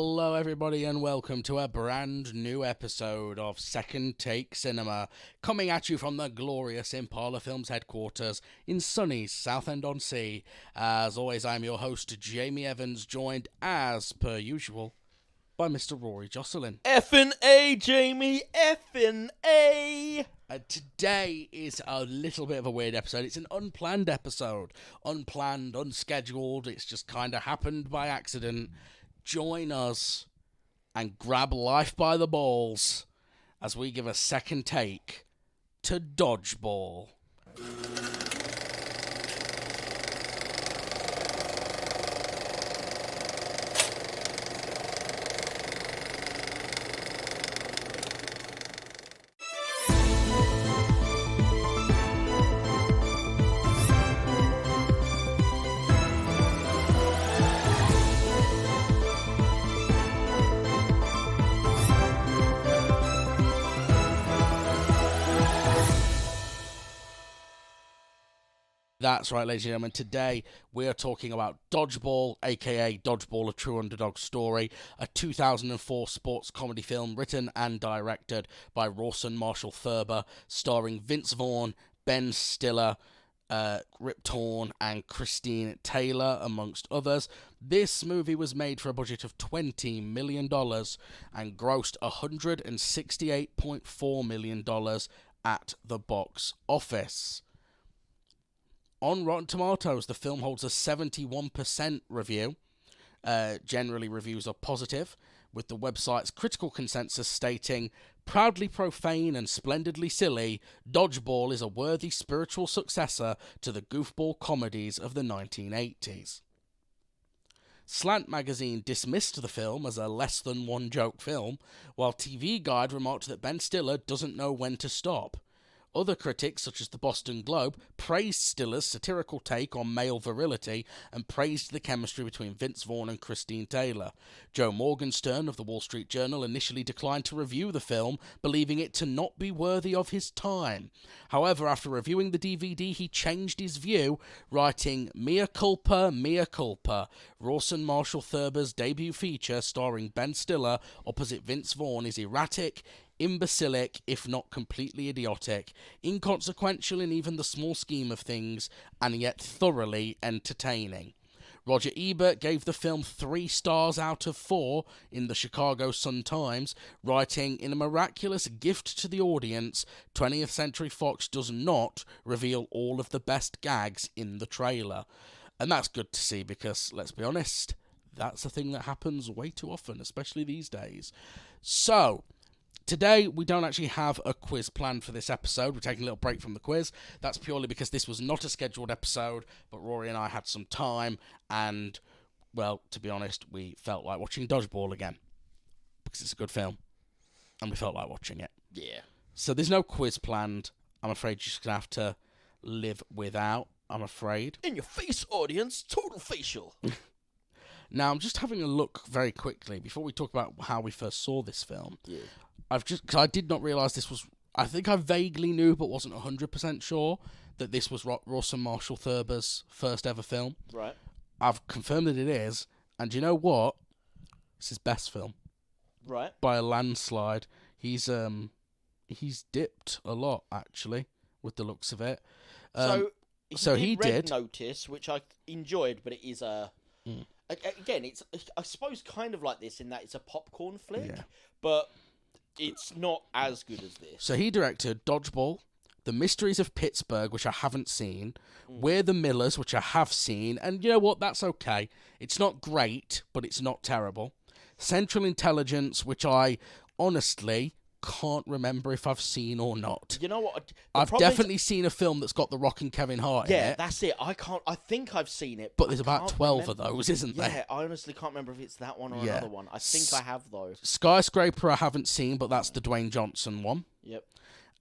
Hello everybody and welcome to a brand new episode of Second Take Cinema, coming at you from the glorious Impala Films headquarters in sunny Southend-on-Sea. As always, I'm your host Jamie Evans, joined as per usual by Mr. Rory Jocelyn. Effin' A, Jamie, effin' A! Today is a little bit of a weird episode. It's an unplanned episode. Unplanned, unscheduled, it's just kind of happened by accident. Join us and grab life by the balls as we give a second take to Dodgeball. That's right, ladies and gentlemen. Today we are talking about Dodgeball, aka Dodgeball, a true underdog story, a 2004 sports comedy film written and directed by Rawson Marshall Thurber, starring Vince Vaughn, Ben Stiller, Rip Torn, and Christine Taylor, amongst others. This movie was made for a budget of $20 million and grossed $168.4 million at the box office. On Rotten Tomatoes, the film holds a 71% review. Generally, reviews are positive, with the website's critical consensus stating, "Proudly profane and splendidly silly, Dodgeball is a worthy spiritual successor to the goofball comedies of the 1980s. Slant magazine dismissed the film as a less-than-one-joke film, while TV Guide remarked that Ben Stiller doesn't know when to stop. Other critics, such as the Boston Globe, praised Stiller's satirical take on male virility and praised the chemistry between Vince Vaughn and Christine Taylor. Joe Morgenstern of the Wall Street Journal initially declined to review the film, believing it to not be worthy of his time. However, after reviewing the DVD, he changed his view, writing, "Mea culpa, mea culpa. Rawson Marshall Thurber's debut feature starring Ben Stiller opposite Vince Vaughn is erratic, imbecilic, if not completely idiotic, inconsequential in even the small scheme of things, and yet thoroughly entertaining." Roger Ebert gave the film 3 stars out of 4 in the Chicago Sun-Times, writing, "In a miraculous gift to the audience, 20th Century Fox does not reveal all of the best gags in the trailer." And that's good to see because, let's be honest, that's a thing that happens way too often, especially these days. So, today, we don't actually have a quiz planned for this episode. We're taking a little break from the quiz. That's purely because this was not a scheduled episode, but Rory and I had some time, and, well, to be honest, we felt like watching Dodgeball again, because it's a good film, and we felt like watching it. Yeah. So there's no quiz planned. I'm afraid you're just going to have to live without, I'm afraid. In your face, audience, total facial. Now, I'm just having a look very quickly, before we talk about how we first saw this film. Yeah. Because I did not realise this was, I think I vaguely knew but wasn't 100% sure that this was Rawson Marshall Thurber's first ever film. Right. I've confirmed that it is, and you know what? It's his best film. Right. By a landslide. He's dipped a lot, actually, with the looks of it. So he did Red did. Notice, which I enjoyed, but it is again, it's, I suppose, kind of like this in that it's a popcorn flick, Yeah. but it's not as good as this. So he directed Dodgeball, The Mysteries of Pittsburgh, which I haven't seen, We're the Millers, which I have seen, and you know what, that's okay. It's not great, but it's not terrible. Central Intelligence, which I honestly can't remember if I've seen or not. You know what? I've definitely seen a film that's got The Rock and Kevin Hart in it. Yeah, that's it. I think I've seen it. But there's about 12 remember. of those, isn't there? Yeah, I honestly can't remember if it's that one or another one. I think I have, though. Skyscraper I haven't seen, but that's the Dwayne Johnson one. Yep.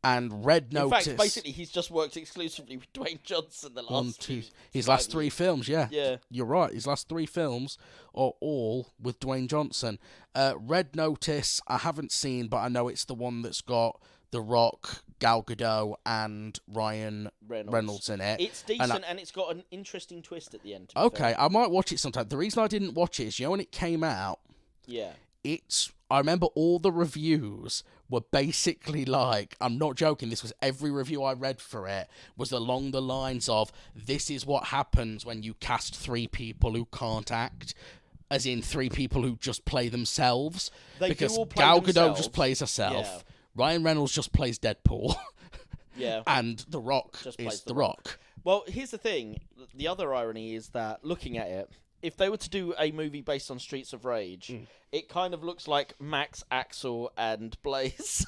And Red Notice. In fact, basically, he's just worked exclusively with Dwayne Johnson the last his last 3 films, yeah. Yeah. You're right. His last 3 films are all with Dwayne Johnson. Red Notice, I haven't seen, but I know it's the one that's got The Rock, Gal Gadot, and Ryan Reynolds in it. It's decent, and it's got an interesting twist at the end. Okay, I might watch it sometime. The reason I didn't watch it is, you know, when it came out, Yeah. I remember all the reviews were basically like, I'm not joking, this was every review I read for it, was along the lines of, this is what happens when you cast 3 people who can't act, as in 3 people who just play themselves. Because Gal Gadot just plays herself, Ryan Reynolds just plays Deadpool, and The Rock is The Rock. Well, here's the thing, the other irony is that, looking at it, if they were to do a movie based on Streets of Rage, it kind of looks like Max, Axel, and Blaze.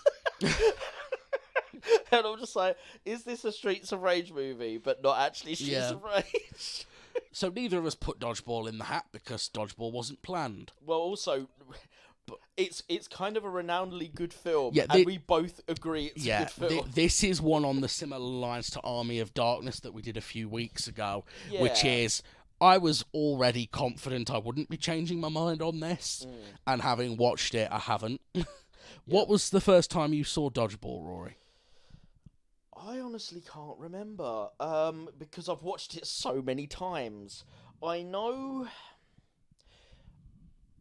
And I'm just like, is this a Streets of Rage movie, but not actually Streets of Rage? So neither of us put Dodgeball in the hat because Dodgeball wasn't planned. Well, also, it's kind of a renownedly good film, and we both agree it's a good film. This is one on the similar lines to Army of Darkness that we did a few weeks ago, which is... I was already confident I wouldn't be changing my mind on this, and having watched it, I haven't. What was the first time you saw Dodgeball, Rory? I honestly can't remember, because I've watched it so many times. I know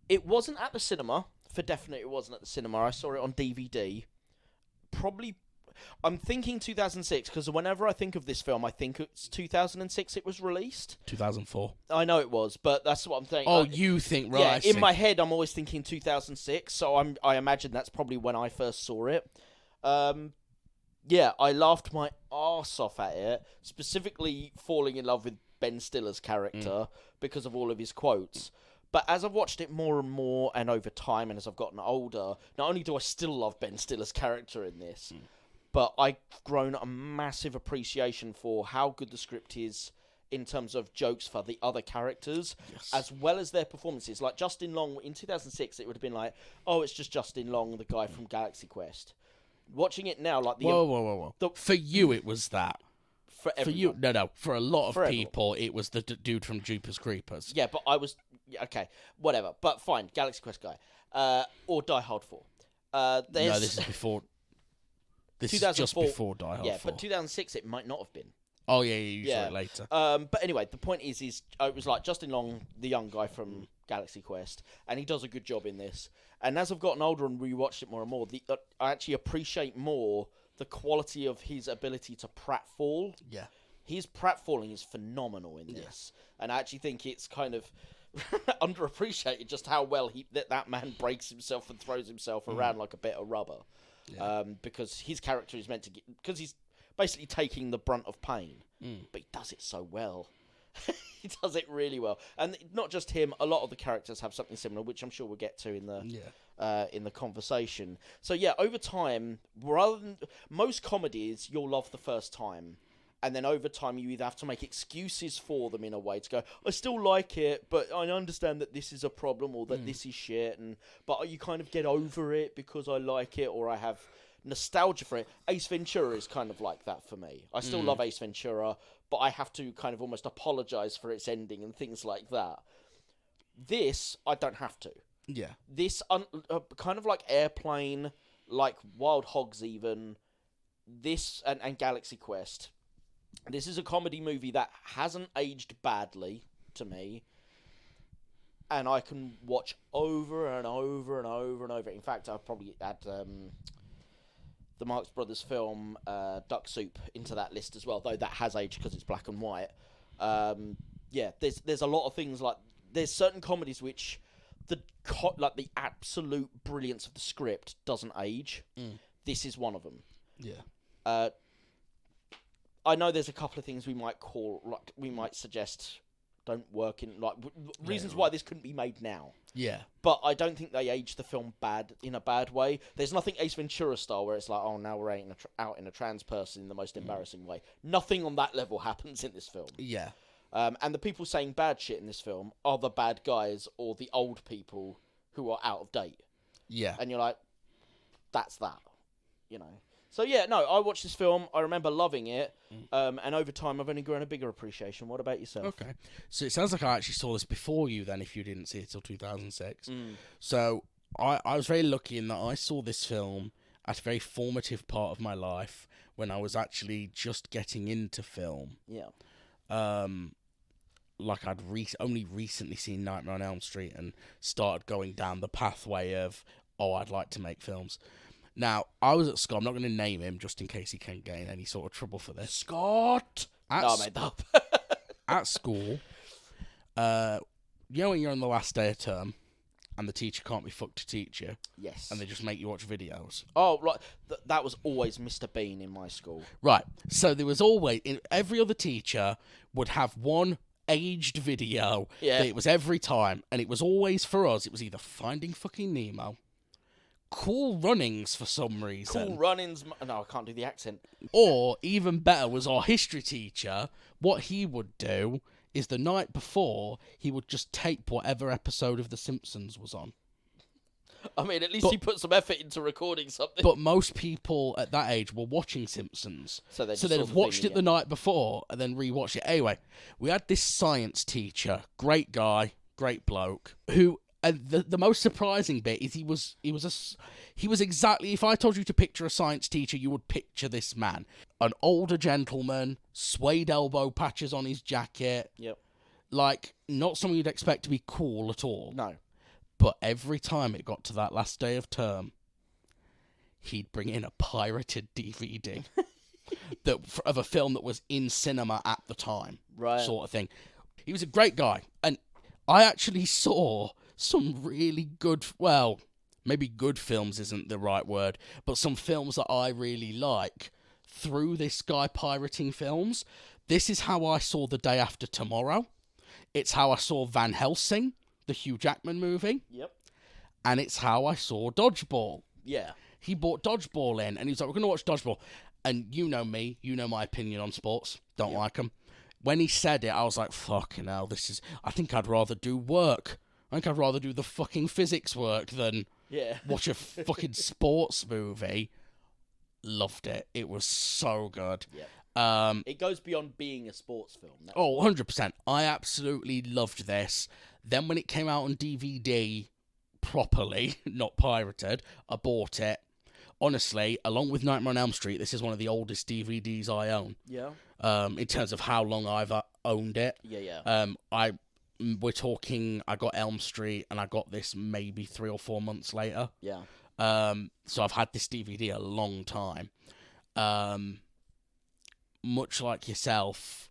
it wasn't at the cinema. For definite, it wasn't at the cinema. I saw it on DVD. Probably... I'm thinking 2006, because whenever I think of this film, I think it's 2006 it was released. 2004. I know it was, but that's what I'm thinking. Oh, you think, right. Yeah, in my head, I'm always thinking 2006, so I imagine that's probably when I first saw it. Yeah, I laughed my arse off at it, specifically falling in love with Ben Stiller's character because of all of his quotes. But as I've watched it more and more, and over time, and as I've gotten older, not only do I still love Ben Stiller's character in this... But I've grown a massive appreciation for how good the script is in terms of jokes for the other characters, as well as their performances. Like Justin Long, in 2006, it would have been like, oh, it's just Justin Long, the guy from Galaxy Quest. Watching it now, like the... Whoa. For you, it was that. For everyone. For you, no. For a lot of people, it was the dude from Jeepers Creepers. Yeah, but I was... Okay, whatever. But fine, Galaxy Quest guy. Or Die Hard 4. No, this is before... This is just before Die Hard 4. Yeah, but 2006 it might not have been. Oh, yeah, you saw it later. But anyway, the point is it was like Justin Long, the young guy from Galaxy Quest, and he does a good job in this. And as I've gotten older and rewatched it more and more, I actually appreciate more the quality of his ability to pratfall. Yeah. His pratfalling is phenomenal in this. And I actually think it's kind of underappreciated just how well that man breaks himself and throws himself around like a bit of rubber. Yeah. Because his character is meant to get... Because he's basically taking the brunt of pain. But he does it so well. He does it really well. And not just him, a lot of the characters have something similar, which I'm sure we'll get to in the conversation. So yeah, over time, rather than... Most comedies, you'll love the first time. And then over time, you either have to make excuses for them in a way to go, I still like it, but I understand that this is a problem or that this is shit. But you kind of get over it because I like it or I have nostalgia for it. Ace Ventura is kind of like that for me. I still love Ace Ventura, but I have to kind of almost apologise for its ending and things like that. This, I don't have to. Yeah. This, kind of like Airplane, like Wild Hogs even, this and Galaxy Quest... This is a comedy movie that hasn't aged badly to me, and I can watch over and over and over and over. In fact, I've probably add the Marx Brothers film Duck Soup into that list as well, though that has aged because it's black and white. There's a lot of things like there's certain comedies which the absolute brilliance of the script doesn't age. This is one of them. Yeah. I know there's a couple of things we might suggest don't work in reasons why this couldn't be made now. Yeah. But I don't think they aged the film in a bad way. There's nothing Ace Ventura style where it's like, oh, now we're out in a trans person in the most embarrassing way. Nothing on that level happens in this film. Yeah. And the people saying bad shit in this film are the bad guys or the old people who are out of date. Yeah. And you're like, that's that, So yeah, no, I watched this film. I remember loving it, and over time, I've only grown a bigger appreciation. What about yourself? Okay, so it sounds like I actually saw this before you. Then, if you didn't see it till 2006, so I was very lucky in that I saw this film at a very formative part of my life when I was actually just getting into film. Yeah. like I'd only recently seen Nightmare on Elm Street and started going down the pathway of, I'd like to make films. Now, I was at school. I'm not going to name him just in case he can't get in any sort of trouble for this. Scott. I made that up. At school, when you're on the last day of term and the teacher can't be fucked to teach you. Yes. And they just make you watch videos. Oh, right. That was always Mr. Bean in my school. Right. So there was always, every other teacher would have one aged video. Yeah. That it was every time. And it was always, for us, it was either Finding fucking Nemo, Cool Runnings for some reason. Cool Runnings. No, I can't do the accent. Or, even better, was our history teacher. What he would do is the night before, he would just tape whatever episode of The Simpsons was on. I mean, at least he put some effort into recording something. But most people at that age were watching Simpsons. So they'd have watched it the night before and then rewatched it. Anyway, we had this science teacher, great guy, great bloke, who... And the most surprising bit is he was exactly, if I told you to picture a science teacher, you would picture this man. An older gentleman, suede elbow patches on his jacket. Yep. Like, not something you'd expect to be cool at all. No. But every time it got to that last day of term, he'd bring in a pirated DVD of a film that was in cinema at the time. Right. Sort of thing. He was a great guy. And I actually saw some really good, well, maybe good films isn't the right word, but some films that I really like through this guy pirating films. This is how I saw The Day After Tomorrow. It's how I saw Van Helsing, the Hugh Jackman movie. Yep. And it's how I saw Dodgeball. Yeah. He brought Dodgeball in, and he was like, we're going to watch Dodgeball. And you know me, you know my opinion on sports. Don't like them. When he said it, I was like, fucking hell, I think I'd rather do work. I think I'd rather do the fucking physics work than watch a fucking sports movie. Loved it. It was so good. Yeah. It goes beyond being a sports film. 100%. I absolutely loved this. Then when it came out on DVD properly, not pirated, I bought it. Honestly, along with Nightmare on Elm Street, this is one of the oldest DVDs I own. Yeah. In terms of how long I've owned it. Yeah. We're talking, I got Elm Street, and I got this maybe 3 or 4 months later. Yeah. So I've had this DVD a long time. Much like yourself,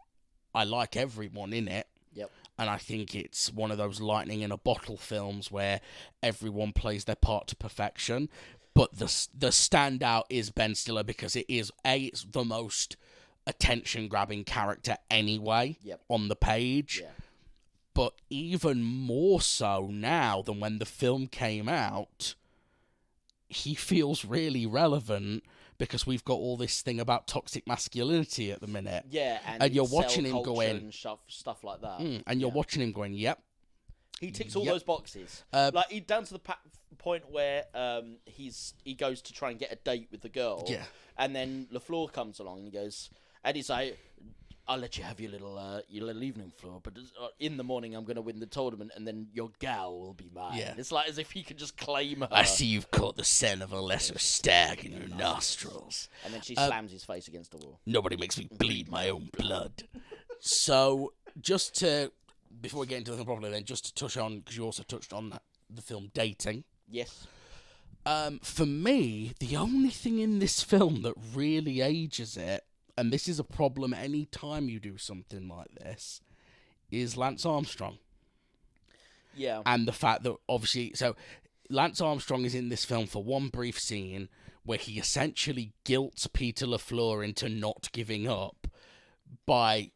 I like everyone in it. Yep. And I think it's one of those lightning in a bottle films where everyone plays their part to perfection. But the standout is Ben Stiller because it's the most attention-grabbing character anyway on the page. Yeah. But even more so now than when the film came out, he feels really relevant because we've got all this thing about toxic masculinity at the minute. Yeah, and you're watching him go in and stuff like that. And you're watching him going, yep. He ticks all those boxes. Like down to the point where he goes to try and get a date with the girl. Yeah. And then LaFleur comes along and he goes, and he's like, I'll let you have your little evening, Fleur, but in the morning I'm going to win the tournament, and then your gal will be mine. Yeah. It's like as if he could just claim her. I see you've caught the scent of a lesser stag in your nostrils. And then she slams his face against the wall. Nobody makes me bleed my own blood. So, before we get into the properly, then just to touch on, because you also touched on the film Dating. Yes. For me, the only thing in this film that really ages it, and this is a problem any time you do something like this, is Lance Armstrong. Yeah. And the fact that, obviously, so Lance Armstrong is in this film for one brief scene where he essentially guilts Peter LaFleur into not giving up by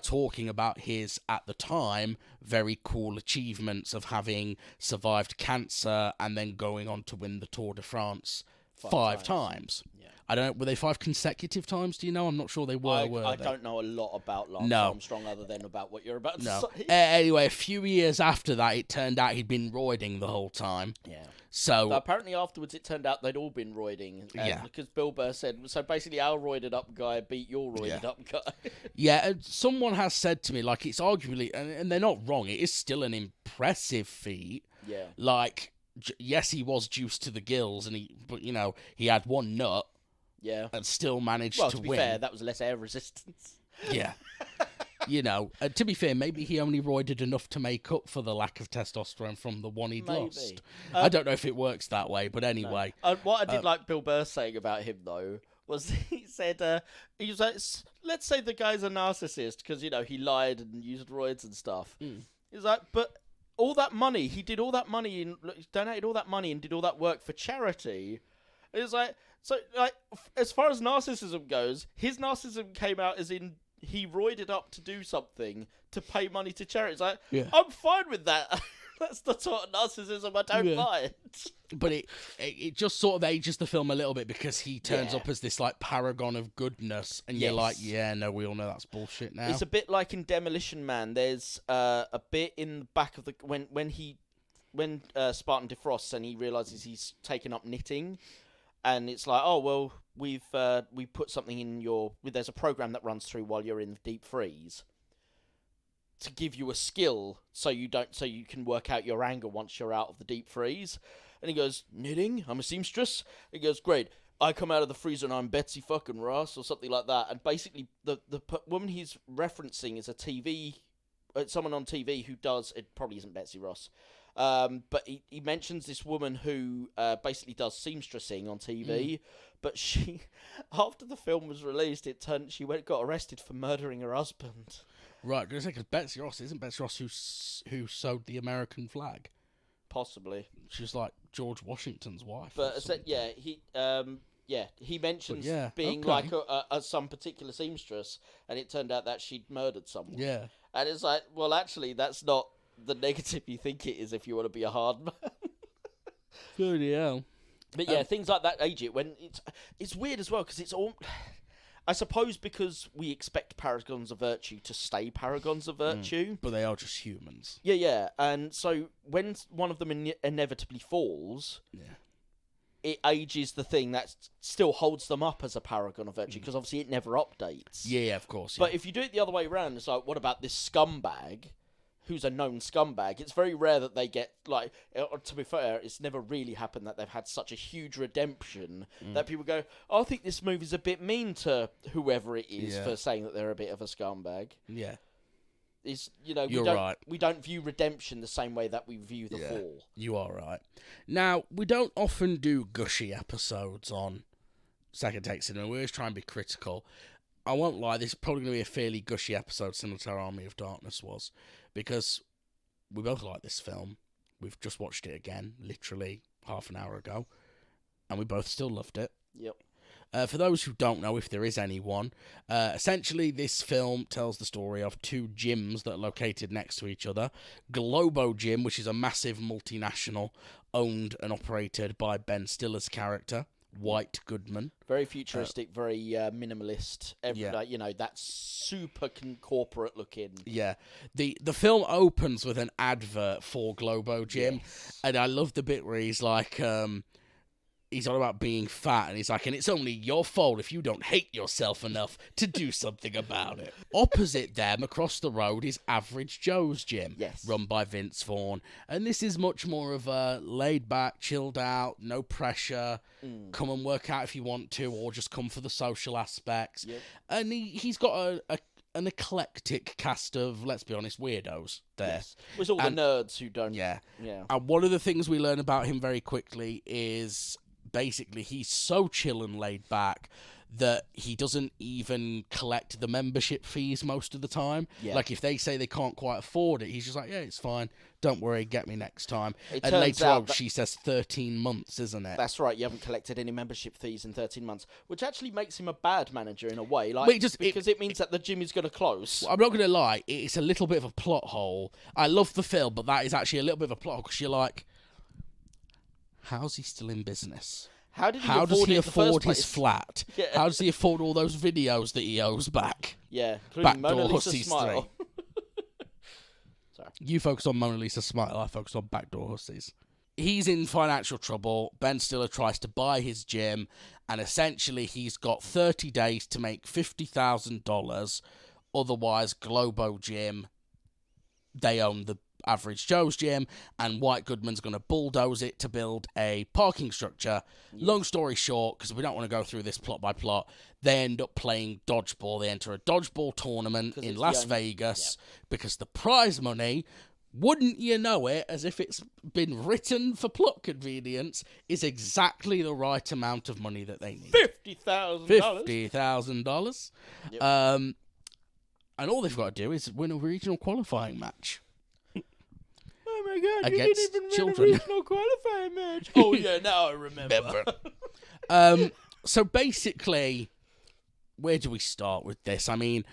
talking about his, at the time, very cool achievements of having survived cancer and then going on to win the Tour de France five times. Yeah. I don't know, were they 5 consecutive times, do you know? I'm not sure they were, I don't know a lot about Lance Armstrong other than about what you're about to say. Anyway, a few years after that, it turned out he'd been roiding the whole time. Yeah. So apparently afterwards it turned out they'd all been roiding. Because Bill Burr said, so basically our roided up guy beat your roided up guy. Yeah, and someone has said to me, like, it's arguably, and they're not wrong, it is still an impressive feat. Yeah. Like, yes, he was juiced to the gills, but he had one nut. Yeah. And still managed to win. Well, to be fair, that was less air resistance. Yeah. You know, to be fair, maybe he only roided enough to make up for the lack of testosterone from the one he'd lost. I don't know if it works that way, but anyway. No. What I did like Bill Burr saying about him, though, was he said, he was like, let's say the guy's a narcissist because, he lied and used roids and stuff. He's like, but all that money, he did all that money and donated all that money and did all that work for charity. It's like, so, like, as far as narcissism goes, his narcissism came out as in he roided up to do something to pay money to charity. It's like, I'm fine with that. That's the sort of narcissism I don't mind. But it just sort of ages the film a little bit because he turns up as this like paragon of goodness, and you're like, no, we all know that's bullshit now. It's a bit like in Demolition Man. There's a bit in the back of the when Spartan defrosts and he realizes he's taken up knitting, and it's like, oh well, we put something in there's a program that runs through while you're in the deep freeze to give you a skill so you can work out your anger once you're out of the deep freeze. And he goes, knitting? I'm a seamstress? He goes, great. I come out of the freezer and I'm Betsy fucking Ross or something like that. And basically the woman he's referencing is someone on TV who does, it probably isn't Betsy Ross, but he mentions this woman who basically does seamstressing on TV, but she, after the film was released, she got arrested for murdering her husband. Right, because Betsy Ross, isn't Betsy Ross who sewed the American flag? Possibly. She's like George Washington's wife. But he mentions being like some particular seamstress, and it turned out that she'd murdered someone. Yeah. And it's like, well, actually, that's not the negative you think it is if you want to be a hard man. Bloody hell. But yeah, things like that age it when it's weird as well because it's all. I suppose because we expect paragons of virtue to stay paragons of virtue. But they are just humans. Yeah. And so when one of them inevitably falls, it ages the thing that still holds them up as a paragon of virtue, because obviously it never updates. Yeah, of course. But if you do it the other way around, it's like, what about this scumbag who's a known scumbag? It's very rare that they get, like, to be fair, it's never really happened that they've had such a huge redemption that people go, oh, I think this movie's a bit mean to whoever it is for saying that they're a bit of a scumbag. Yeah. It's, we don't view redemption the same way that we view the fall. You are right. Now, we don't often do gushy episodes on Second Take Cinema. We always try and be critical. I won't lie, this is probably going to be a fairly gushy episode, similar to our Army of Darkness was, because we both like this film. We've just watched it again, literally half an hour ago, and we both still loved it. Yep. For those who don't know, if there is anyone, essentially this film tells the story of two gyms that are located next to each other. Globo Gym, which is a massive multinational owned and operated by Ben Stiller's character, White Goodman. Very futuristic, very minimalist. That's super corporate looking. Yeah. The film opens with an advert for Globo Gym, and I love the bit where he's like, he's all about being fat, and he's like, and it's only your fault if you don't hate yourself enough to do something about it. Opposite them, across the road, is Average Joe's Gym, run by Vince Vaughn. And this is much more of a laid-back, chilled out, no pressure, come and work out if you want to, or just come for the social aspects. Yep. And he's got an eclectic cast of, let's be honest, weirdos there. Yes. It was all the nerds who don't... Yeah. And one of the things we learn about him very quickly is... basically, he's so chill and laid back that he doesn't even collect the membership fees most of the time. Yeah. Like, if they say they can't quite afford it, he's just like, yeah, it's fine. Don't worry, get me next time. And later on, she says 13 months, isn't it? That's right, you haven't collected any membership fees in 13 months, which actually makes him a bad manager in a way, because it means that the gym is going to close. I'm not going to lie, it's a little bit of a plot hole. I love the film, but that is actually a little bit of a plot hole, because you're like, how's he still in business? How does he afford his flat? Yeah. How does he afford all those videos that he owes back? Yeah, including Backdoor Mona Lisa Hussies Smile. 3. Sorry. You focus on Mona Lisa Smile, I focus on Backdoor Hussies. He's in financial trouble. Ben Stiller tries to buy his gym, and essentially he's got 30 days to make $50,000. Otherwise, Globo Gym, they own the Average Joe's gym, and White Goodman's going to bulldoze it to build a parking structure. Long story short, because we don't want to go through this plot by plot, they end up playing dodgeball. They enter a dodgeball tournament in Las Vegas because the prize money, wouldn't you know it, as if it's been written for plot convenience, is exactly the right amount of money that they need. $50,000. $50,000. Yep. And all they've got to do is win a regional qualifying match. Oh my god, against you didn't even children. win a regional qualifying match. Oh yeah, now I remember. So basically, where do we start with this? I mean,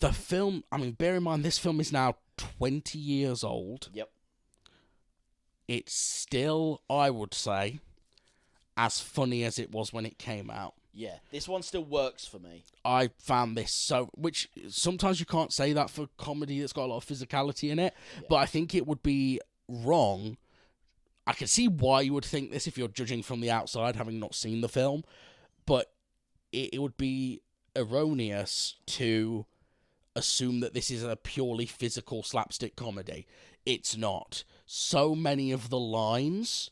the film, bear in mind, this film is now 20 years old. Yep. It's still, I would say, as funny as it was when it came out. Yeah, this one still works for me. I found this which sometimes you can't say that for comedy that's got a lot of physicality in it, but I think it would be wrong. I can see why you would think this if you're judging from the outside, having not seen the film, but it would be erroneous to assume that this is a purely physical slapstick comedy. It's not. So many of the lines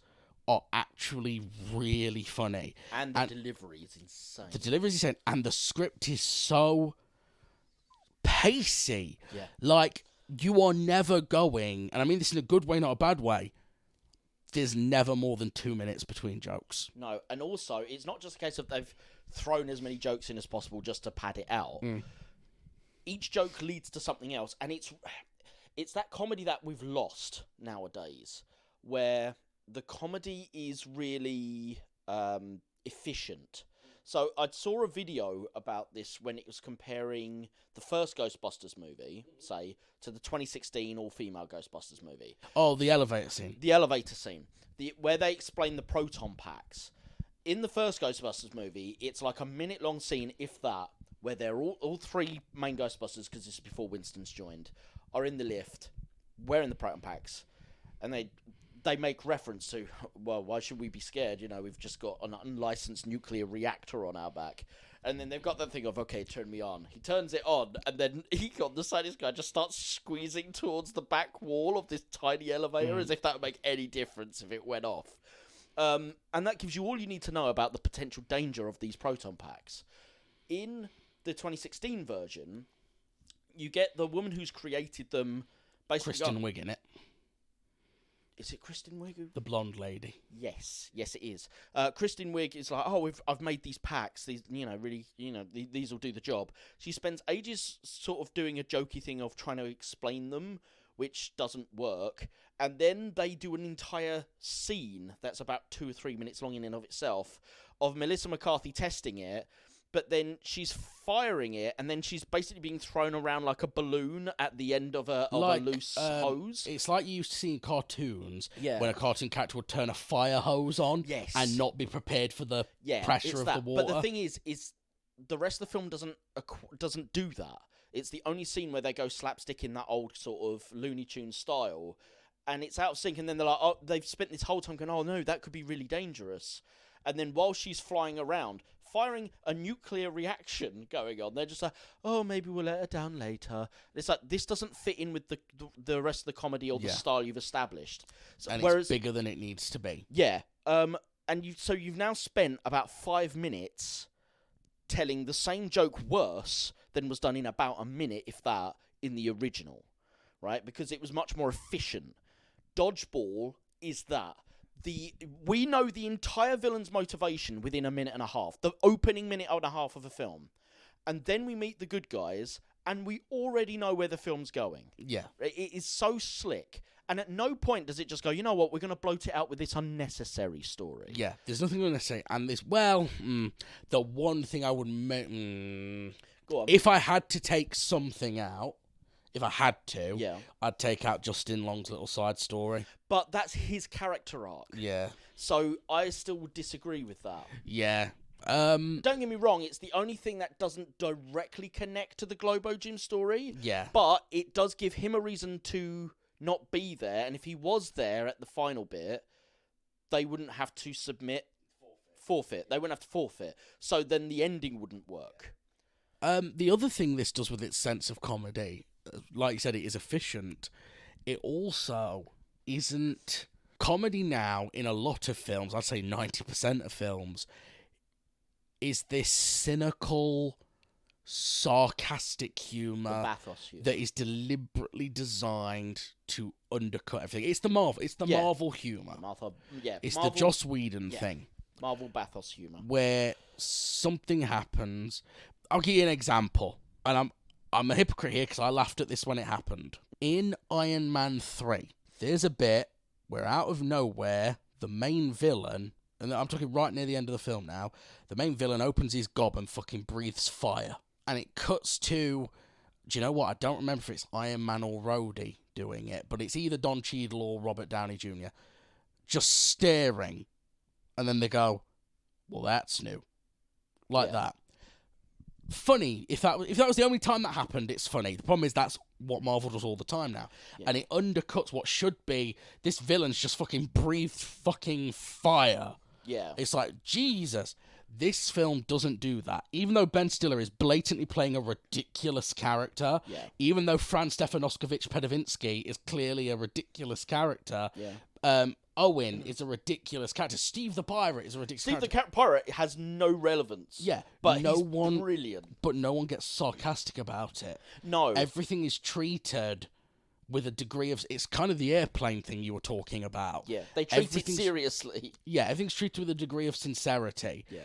are actually really funny. And the delivery is insane. The delivery is insane, and the script is so pacey. Yeah. Like, you are never going, and I mean this in a good way, not a bad way, there's never more than 2 minutes between jokes. No, and also, it's not just a case of they've thrown as many jokes in as possible just to pad it out. Each joke leads to something else, and it's that comedy that we've lost nowadays, where the comedy is really efficient. So I saw a video about this when it was comparing the first Ghostbusters movie, say, to the 2016 all-female Ghostbusters movie. Oh, the elevator scene. The elevator scene, where they explain the proton packs. In the first Ghostbusters movie, it's like a minute-long scene, if that, where they're all three main Ghostbusters, because this is before Winston's joined, are in the lift, wearing the proton packs, and they make reference to, well, why should we be scared? You know, we've just got an unlicensed nuclear reactor on our back. And then they've got that thing of, okay, turn me on. He turns it on, and then on the side of this guy just starts squeezing towards the back wall of this tiny elevator, as if that would make any difference if it went off. And that gives you all you need to know about the potential danger of these proton packs. In the 2016 version, you get the woman who's created them basically... Kristen Wiig in it. Is it Kristen Wiig? The blonde lady. Yes, it is. Kristen Wiig is like, I've made these packs. These, really, these will do the job. She spends ages sort of doing a jokey thing of trying to explain them, which doesn't work. And then they do an entire scene that's about 2 or 3 minutes long in and of itself of Melissa McCarthy testing it. But then she's firing it, and then she's basically being thrown around like a balloon at the end of a loose hose. It's like you used to see in cartoons, Yeah. when a cartoon character would turn a fire hose on, Yes. and not be prepared for the pressure it's of that. the water. But the thing is the rest of the film doesn't do that. It's the only scene where they go slapstick in that old sort of Looney Tunes style, and it's out of sync. And then they're like, oh, they've spent this whole time going, oh no, that could be really dangerous. And then while she's flying around, firing a nuclear reaction going on, they're just like, oh, maybe we'll let her down later. It's like, this doesn't fit in with the rest of the comedy or the style you've established. So, and whereas, it's bigger than it needs to be. Yeah. And you've now spent about 5 minutes telling the same joke worse than was done in about a minute, if that, in the original, right? Because it was much more efficient. Dodgeball is that. We know the entire villain's motivation within a minute and a half, the opening minute and a half of a film. And then we meet the good guys, and we already know where the film's going. Yeah. It is so slick. And at no point does it just go, you know what, we're going to bloat it out with this unnecessary story. Yeah, there's nothing unnecessary. And this, the one thing I would Go on. if I had to take something out, if I had to, Yeah. I'd take out Justin Long's little side story. But that's his character arc. Yeah. So I still would disagree with that. Yeah. Don't get me wrong, it's the only thing that doesn't directly connect to the Globo Gym story. Yeah. But it does give him a reason to not be there. And if he was there at the final bit, they wouldn't have to forfeit. They wouldn't have to forfeit. So then the ending wouldn't work. The other thing this does with its sense of comedy, like you said, it is efficient, it also isn't... Comedy now, in a lot of films, I'd say 90% of films, is this cynical, sarcastic humour that is deliberately designed to undercut everything. It's the Marvel humour. It's the Joss Whedon thing. Marvel bathos humour. Where something happens. I'll give you an example. And I'm a hypocrite here because I laughed at this when it happened. In Iron Man 3, there's a bit where out of nowhere, the main villain, and I'm talking right near the end of the film now, the main villain opens his gob and fucking breathes fire. And it cuts to, do you know what? I don't remember if it's Iron Man or Rhodey doing it, but it's either Don Cheadle or Robert Downey Jr. just staring. And then they go, well, that's new. Like that. Funny. If that was the only time that happened, it's funny. The problem is that's what Marvel does all the time now. Yeah. And it undercuts what should be, this villain's just fucking breathed fucking fire. Yeah. It's like, Jesus. This film doesn't do that. Even though Ben Stiller is blatantly playing a ridiculous character, even though Franz Stefanovich Pedovinsky is clearly a ridiculous character, Owen is a ridiculous character. Steve the Pirate is a ridiculous character. Steve the Pirate has no relevance. Yeah, but he's brilliant. But no one gets sarcastic about it. No. Everything is treated with a degree of... It's kind of the airplane thing you were talking about. Yeah, they treat it seriously. Yeah, everything's treated with a degree of sincerity. Yeah.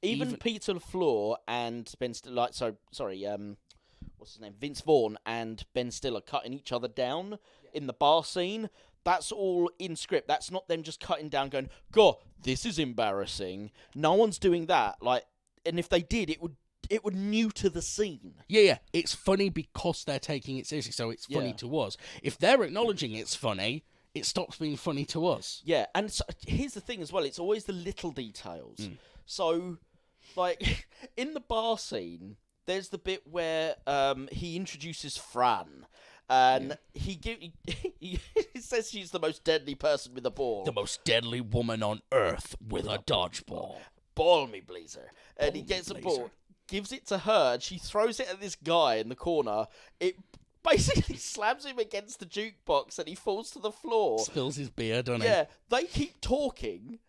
Even Peter LaFleur and Ben Stiller, what's his name? Vince Vaughn and Ben Stiller cutting each other down in the bar scene. That's all in script. That's not them just cutting down going, God, this is embarrassing. No one's doing that. And if they did, it would neuter the scene. Yeah. It's funny because they're taking it seriously, so it's funny to us. If they're acknowledging it's funny, it stops being funny to us. Yeah, and so, here's the thing as well. It's always the little details. So, in the bar scene, there's the bit where he introduces Fran. And he says she's the most deadly person with a ball. The most deadly woman on earth with a dodgeball. Ball me, Blazer. And he gets a ball, gives it to her, and she throws it at this guy in the corner. It basically slams him against the jukebox, and he falls to the floor. Spills his beer, doesn't he? Yeah, they keep talking,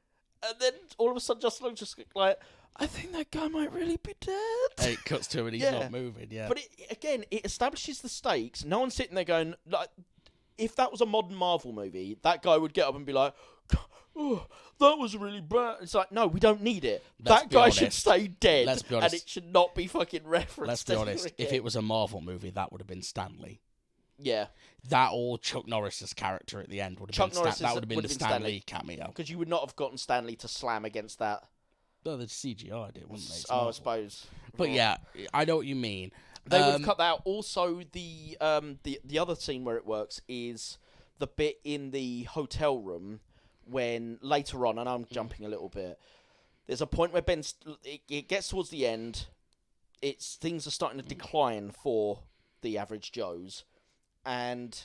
and then all of a sudden Justin Long's just like, I think that guy might really be dead. And it cuts to him and he's not moving, But it establishes the stakes. No one's sitting there going, like, if that was a modern Marvel movie, that guy would get up and be like, oh, that was really bad. It's like, no, we don't need it. That guy should stay dead. Let's be honest. And it should not be fucking referenced. Let's be honest. If it was a Marvel movie, that would have been Stanley. Yeah. That or Chuck Norris's character at the end would have been that would have been the Stanley cameo. Because you would not have gotten Stanley to slam against that. No, the CGI did, wouldn't they? I suppose. But yeah, I know what you mean. They would have cut that out. Also, the other scene where it works is the bit in the hotel room when later on, and I'm jumping a little bit, there's a point where it gets towards the end, things are starting to decline for the average Joes, and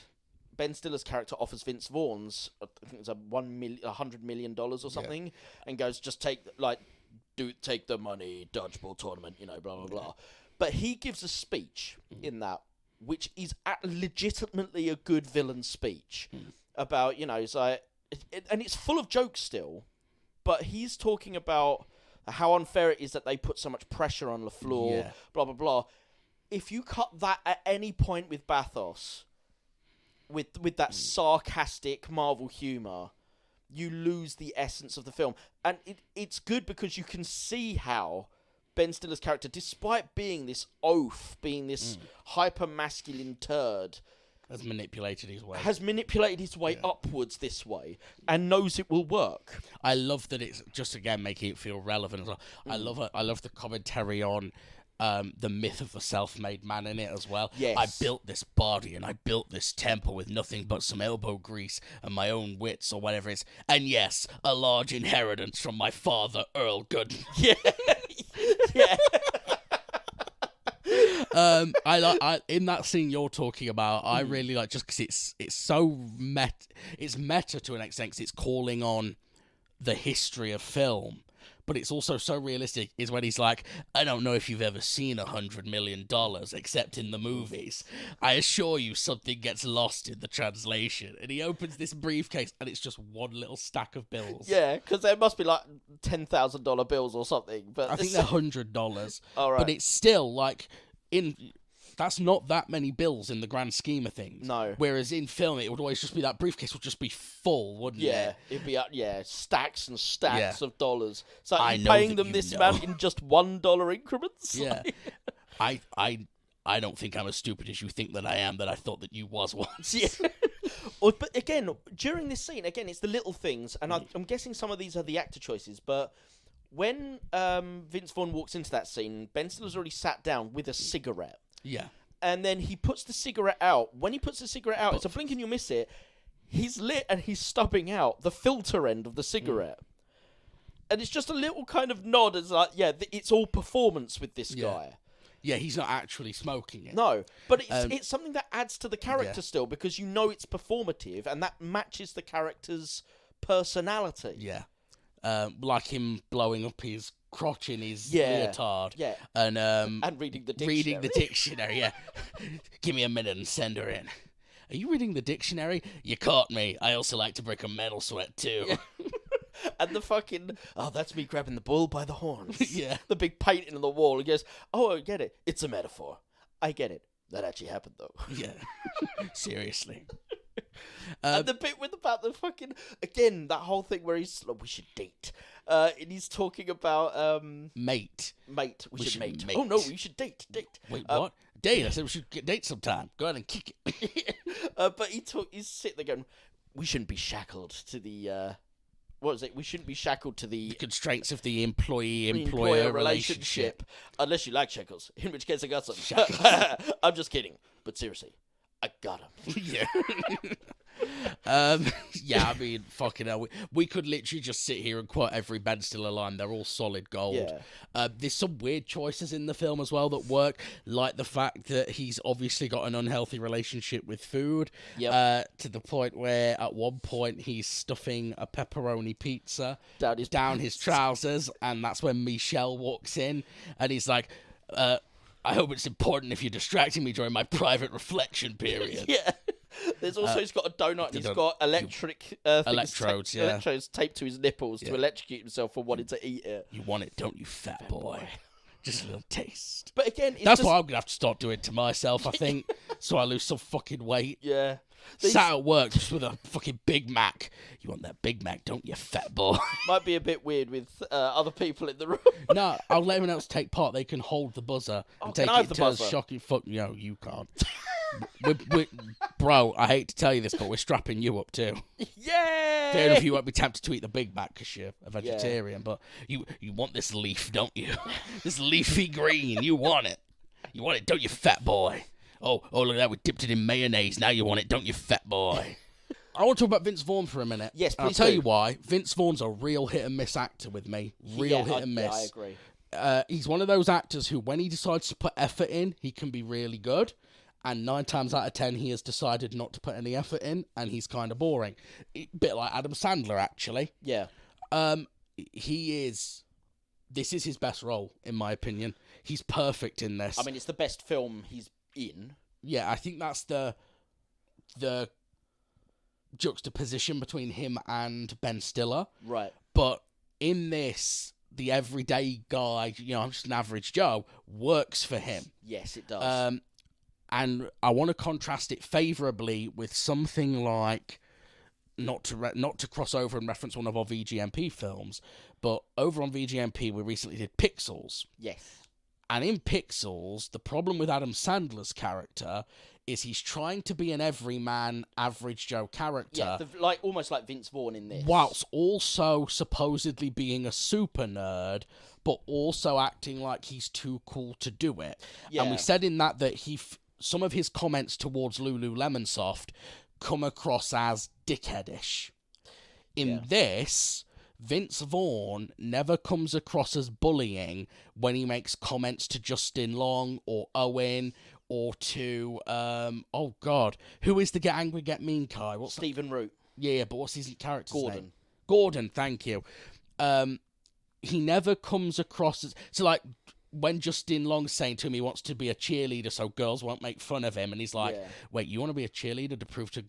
Ben Stiller's character offers Vince Vaughn's, I think it's $100 million or something, and goes, just take the money, dodgeball tournament, blah, blah, blah. But he gives a speech in that, which is legitimately a good villain speech about, it's like, and it's full of jokes still, but he's talking about how unfair it is that they put so much pressure on LaFleur, blah, blah, blah. If you cut that at any point with bathos, with that sarcastic Marvel humor, you lose the essence of the film. And it's good because you can see how Ben Stiller's character, despite being this oaf, being this hyper-masculine turd, has manipulated his way upwards this way and knows it will work. I love that it's just, again, making it feel relevant as well. I love the commentary on the myth of the self-made man in it as well. Yes. I built this body and I built this temple with nothing but some elbow grease and my own wits or whatever it is. And yes, a large inheritance from my father, Earl Gooden. Yeah. Yeah. I in that scene you're talking about, I really like, just because it's so it's meta to an extent, 'cause it's calling on the history of film. but it's also so realistic, is when he's like, I don't know if you've ever seen $100 million except in the movies. I assure you something gets lost in the translation. And he opens this briefcase and it's just one little stack of bills. Yeah, because there must be like $10,000 bills or something. But I think they're $100. All right. But it's still like that's not that many bills in the grand scheme of things. No. Whereas in film, it would always just be that briefcase would just be full, wouldn't it? It'd be stacks and stacks of dollars. So I you're know paying that them you this know. amount in just $1 increments? Yeah. I don't think I'm as stupid as you think that I am, that I thought that you was once. Yeah. Well, but again, during this scene, it's the little things, and I'm guessing some of these are the actor choices, but when Vince Vaughn walks into that scene, Ben Stiller's already sat down with a cigarette. Yeah. And then he puts the cigarette out. When he puts the cigarette out, it's a blink and you miss it. He's lit and he's stubbing out the filter end of the cigarette. And it's just a little kind of nod as like, it's all performance with this guy. Yeah, he's not actually smoking it. No, but it's something that adds to the character still, because you know it's performative and that matches the character's personality. Yeah. Like him blowing up his crotch in his leotard. Yeah. And reading the dictionary. Reading the dictionary, yeah. Give me a minute and send her in. Are you reading the dictionary? You caught me. I also like to break a metal sweat, too. Yeah. And the fucking, that's me grabbing the bull by the horns. Yeah. The big painting on the wall. He goes, I get it. It's a metaphor. I get it. That actually happened, though. Yeah. Seriously. And the bit about the fucking, again, that whole thing where he's, we should date. And he's talking about, Mate. We should mate. mate. Oh, no, we should date. Wait, what? Date? I said we should date sometime. Go ahead and kick it. But he's sitting there going, we shouldn't be shackled to the, what was it? We shouldn't be shackled to the constraints of the employee-employer relationship. Unless you like shackles, in which case I got some. Shackles. I'm just kidding. But seriously, I got him. Yeah. Yeah, I mean, fucking hell. We could literally just sit here and quote every Ben Stiller line. They're all solid gold. Yeah. There's some weird choices in the film as well that work, like the fact that he's obviously got an unhealthy relationship with food. Yep. To the point where at one point he's stuffing a pepperoni pizza down his trousers, and that's when Michelle walks in, and he's like, I hope it's important if you're distracting me during my private reflection period. Yeah. There's also, he's got a donut and he's got electrodes taped to his nipples to electrocute himself for wanting to eat it. You want it, don't you, fat boy? Just a little taste. But again, that's what I'm going to have to start doing to myself, I think, so I lose some fucking weight. Yeah. Sat at work just with a fucking Big Mac. You want that Big Mac, don't you, fat boy? Might be a bit weird with other people in the room. No, I'll let everyone else take part. They can hold the buzzer and take it to a shocking fuck. No, you can't. Bro, I hate to tell you this, but we're strapping you up too. Yeah. Fair enough, you won't be tempted to eat the Big Mac because you're a vegetarian, but you want this leaf, don't you? This leafy green, you want it. You want it, don't you, fat boy? Oh, look at that, we dipped it in mayonnaise. Now you want it, don't you, fat boy? I want to talk about Vince Vaughn for a minute. Yes, please. I'll tell you why. Vince Vaughn's a real hit and miss actor with me. Hit and miss. Yeah, I agree. He's one of those actors who, when he decides to put effort in, he can be really good. And 9 times out of 10, he has decided not to put any effort in, and he's kind of boring. A bit like Adam Sandler, actually. Yeah. This is his best role, in my opinion. He's perfect in this. I mean, it's the best film he's in. Yeah, I think that's the juxtaposition between him and Ben Stiller. Right. But in this, the everyday guy, I'm just an average Joe, works for him. Yes, it does. And I want to contrast it favourably with something like, not to cross over and reference one of our VGMP films, but over on VGMP we recently did Pixels. Yes. And in Pixels, the problem with Adam Sandler's character is he's trying to be an everyman, average Joe character. Yeah, almost like Vince Vaughn in this. Whilst also supposedly being a super nerd, but also acting like he's too cool to do it. Yeah. And we said in that some of his comments towards Lululemon Soft come across as dickheadish. In this, Vince Vaughn never comes across as bullying when he makes comments to Justin Long or Owen or to, who is the Get Angry, Get Mean guy? Stephen Root. Yeah, but what's his character's Gordon. name? Gordon, thank you. he never comes across as... So, like, when Justin Long's saying to him he wants to be a cheerleader so girls won't make fun of him, and he's like, wait, you want to be a cheerleader to prove to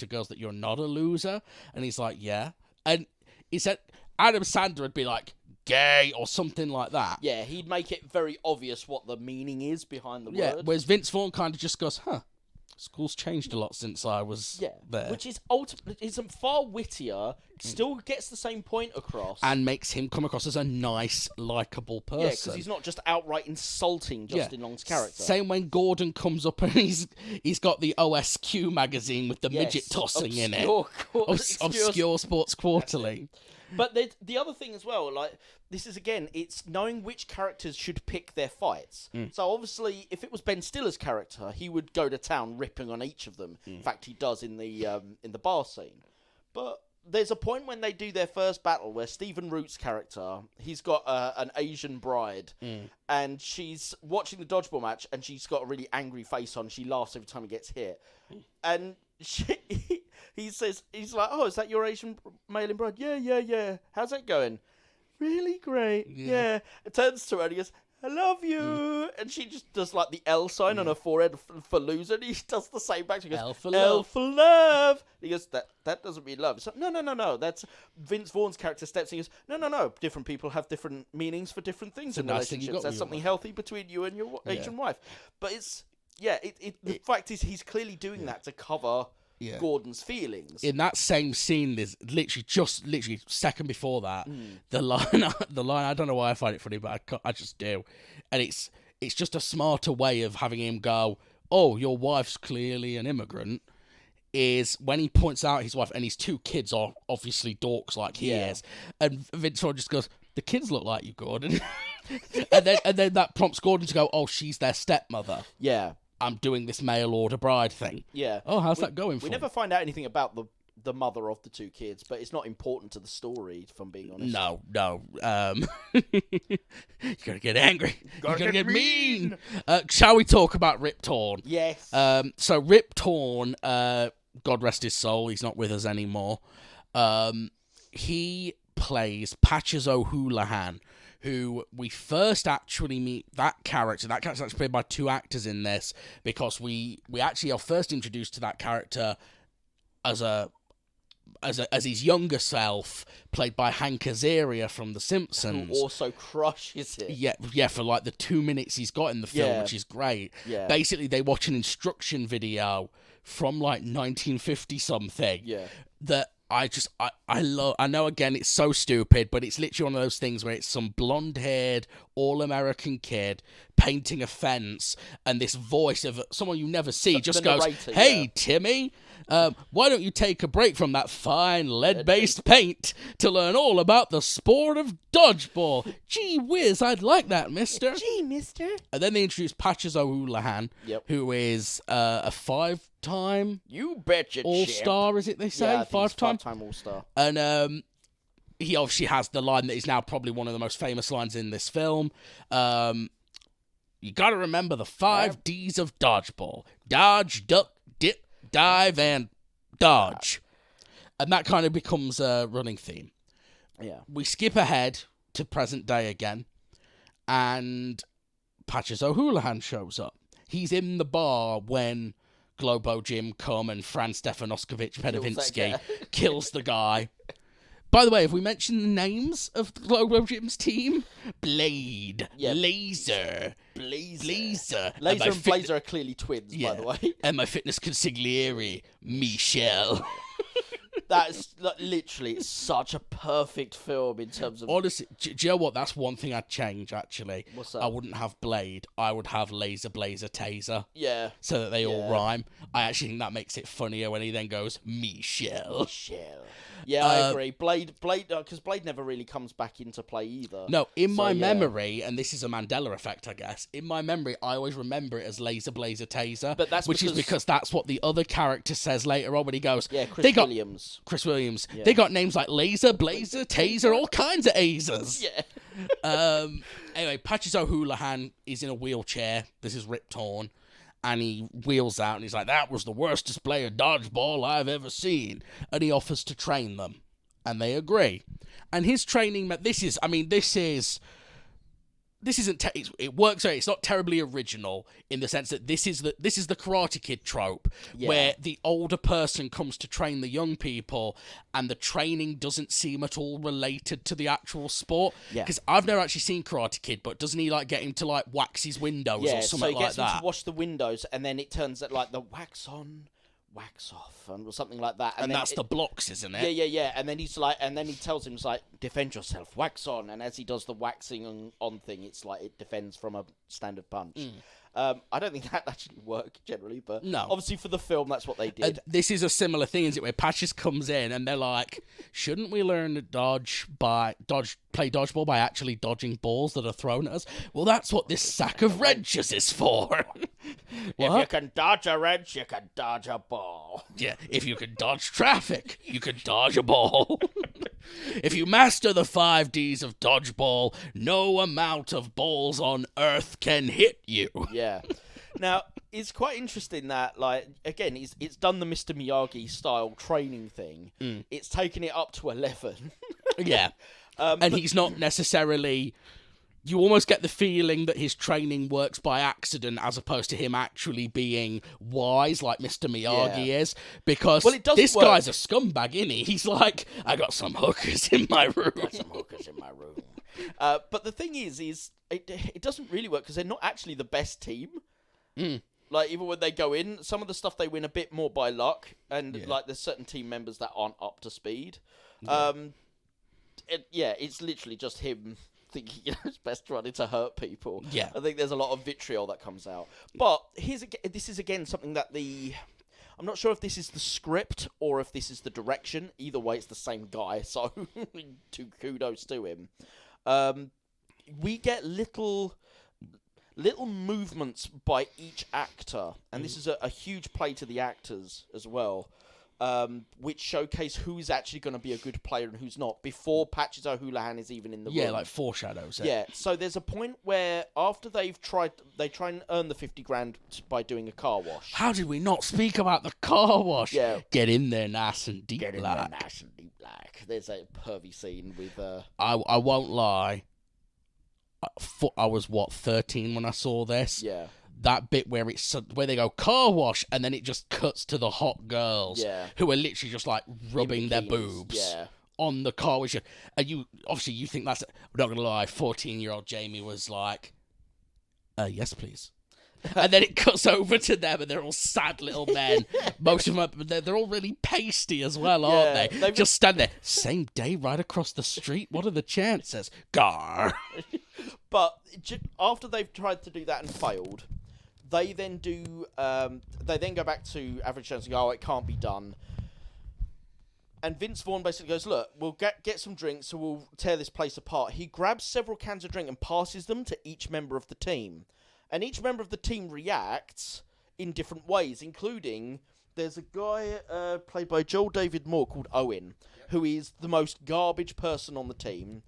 girls that you're not a loser? And he's like, yeah. And he said Adam Sandler would be like, gay or something like that. Yeah, he'd make it very obvious what the meaning is behind the word. Whereas Vince Vaughn kind of just goes, school's changed a lot since I was there. Which is ultimately far wittier, still gets the same point across. And makes him come across as a nice, likeable person. Yeah, because he's not just outright insulting Justin Long's character. Same when Gordon comes up and he's got the OSQ magazine with the midget tossing in it. Obscure Sports Quarterly. But the other thing as well, like, this is, again, it's knowing which characters should pick their fights. So, obviously, if it was Ben Stiller's character, he would go to town ripping on each of them. In fact, he does in the bar scene. But there's a point when they do their first battle where Stephen Root's character, he's got an Asian bride, and she's watching the dodgeball match, and she's got a really angry face on. She laughs every time he gets hit. And he says, he's like, oh, is that your Asian male bride? Yeah. How's that going? Really great. Yeah. It turns to her and he goes, I love you. And she just does like the L sign on her forehead for loser. And he does the same back. She goes, L for love. He goes, that doesn't mean love. It's like, no. That's Vince Vaughn's character steps in and goes, no. Different people have different meanings for different things in relationships. There's something healthy between you and your Asian wife. But it's, the fact is he's clearly doing that to cover Gordon's feelings. In that same scene, there's literally second before that, the line, I don't know why I find it funny, but I just do. And it's just a smarter way of having him go, oh, your wife's clearly an immigrant, is when he points out his wife and his two kids are obviously dorks like he is. And Vince Vaughn just goes, the kids look like you, Gordon. and then that prompts Gordon to go, oh, she's their stepmother. Yeah. I'm doing this mail order bride thing. Yeah. Oh, how's that going for you? We never find out anything about the mother of the two kids, but it's not important to the story, if I'm being honest. No. You gotta get angry. You gotta get mean. Shall we talk about Rip Torn? Yes. So Rip Torn, God rest his soul, he's not with us anymore. He plays Patches O'Houlihan, who we first actually meet that character. That character's actually played by two actors in this, because we actually are first introduced to that character as his younger self, played by Hank Azaria from The Simpsons. Who also crushes it. Yeah, for like the 2 minutes he's got in the film, which is great. Yeah. Basically, they watch an instruction video from like 1950 something. Yeah. That I love. I know, again, it's so stupid, but it's literally one of those things where it's some blonde-haired, all-American kid painting a fence, and this voice of someone you never see just goes, narrator, hey, Timmy, why don't you take a break from that fine lead-based paint to learn all about the sport of dodgeball? Gee whiz, I'd like that, mister. Gee, mister. And then they introduce Patches O'Houlihan, who is a five-time all-star, is it they say? Yeah, five-time all-star. And he obviously has the line that is now probably one of the most famous lines in this film. You gotta remember the 5 Ds of dodgeball. Dodge, duck, dip, dive, and dodge. And that kind of becomes a running theme. Yeah. We skip ahead to present day again, and Patches O'Houlihan shows up. He's in the bar when Globo Jim come and Franz Stefanovich Pedovinsky kills the guy. By the way, have we mentioned the names of Globo Jim's team? Blade, Laser, Blazer. Laser and Blazer are clearly twins, by the way. And my fitness consigliere, Michelle. That's literally such a perfect film in terms of... Honestly, do you know what? That's one thing I'd change, actually. What's that? I wouldn't have Blade. I would have Laser, Blazer, Taser. Yeah. So that they all rhyme. I actually think that makes it funnier when he then goes, Michelle. Yeah, I agree. Blade, because Blade never really comes back into play either. No, in my memory, and this is a Mandela effect, I guess, in my memory, I always remember it as Laser, Blazer, Taser. But that's because that's what the other character says later on when he goes... Yeah, Chris Williams. Yeah. They got names like Laser, Blazer, Taser, all kinds of Asers. Yeah. Anyway, Patches O'Houlihan is in a wheelchair. This is Rip Torn. And he wheels out and he's like, that was the worst display of dodgeball I've ever seen. And he offers to train them. And they agree. And his training, this isn't it works out. It's not terribly original in the sense that this is the Karate Kid trope where the older person comes to train the young people and the training doesn't seem at all related to the actual sport. Because I've never actually seen Karate Kid, but doesn't he like get him to like wax his windows or something like that? So he gets him to wash the windows, and then it turns out like the wax on, wax off, or something like that. And that's the blocks, isn't it? Yeah. And then he's like, and then he tells him, it's like, defend yourself, wax on. And as he does the waxing on thing, it's like it defends from a standard punch. I don't think that actually worked generally, but no. Obviously for the film, that's what they did. This is a similar thing, isn't it? Where Patches comes in and they're like, shouldn't we learn to play dodgeball by actually dodging balls that are thrown at us? Well, that's what this sack of wrenches is for. If you can dodge a wrench, you can dodge a ball. Yeah, if you can dodge traffic, you can dodge a ball. If you master the 5 Ds of dodgeball, no amount of balls on earth can hit you. Yeah. Now, it's quite interesting that, like, again, it's done the Mr. Miyagi style training thing. It's taken it up to 11. Yeah. And he's not necessarily... You almost get the feeling that his training works by accident as opposed to him actually being wise like Mr. Miyagi is. Because this guy's a scumbag, isn't he? He's like, I got some hookers in my room. But the thing is it doesn't really work because they're not actually the best team. Like, even when they go in, some of the stuff they win a bit more by luck. And, like, there's certain team members that aren't up to speed. It's literally just him... thinking it's best to run in to hurt people. Yeah. I think there's a lot of vitriol that comes out. But this is again something that I'm not sure if this is the script or if this is the direction. Either way, it's the same guy, so kudos to him. We get little movements by each actor, and this is a huge play to the actors as well. Which showcase who's actually going to be a good player and who's not before Patches O'Houlihan is even in the room. Yeah, like foreshadows. Yeah, so there's a point where after they try and earn the 50 grand by doing a car wash. How did we not speak about the car wash? Yeah. Get in there nice and deep Get in black. there nice and deep black. There's a pervy scene with... I won't lie. I was, 13 when I saw this? Yeah. That bit where they go car wash and then it just cuts to the hot girls who are literally just like rubbing their boobs on the car wash. And you think that's... I'm not going to lie, 14-year-old Jamie was like, yes, please. And then it cuts over to them and they're all sad little men. Most of them, they're all really pasty as well, aren't they? Just stand there. Same day right across the street. What are the chances? Gar. But after they've tried to do that and failed... They then do. They then go back to Average Jones and go, "Oh, it can't be done." And Vince Vaughn basically goes, "Look, we'll get some drinks, so we'll tear this place apart." He grabs several cans of drink and passes them to each member of the team, and each member of the team reacts in different ways, including there's a guy played by Joel David Moore called Owen, who is the most garbage person on the team,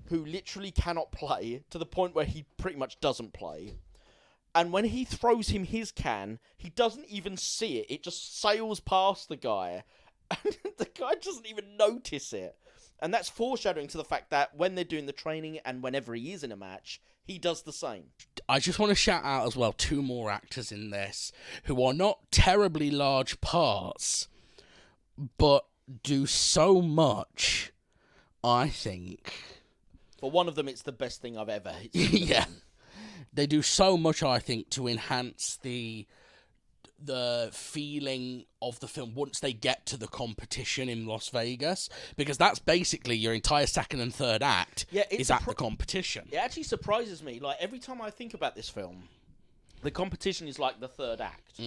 who literally cannot play to the point where he pretty much doesn't play. And when he throws him his can, he doesn't even see it. It just sails past the guy. And the guy doesn't even notice it. And that's foreshadowing to the fact that when they're doing the training and whenever he is in a match, he does the same. I just want to shout out as well 2 more actors in this who are not terribly large parts, but do so much, I think. For one of them, it's the best thing I've ever seen. Yeah. They do so much, I think, to enhance the feeling of the film once they get to the competition in Las Vegas, because that's basically your entire second and third act is at the competition. It actually surprises me. Like, every time I think about this film, the competition is like the third act.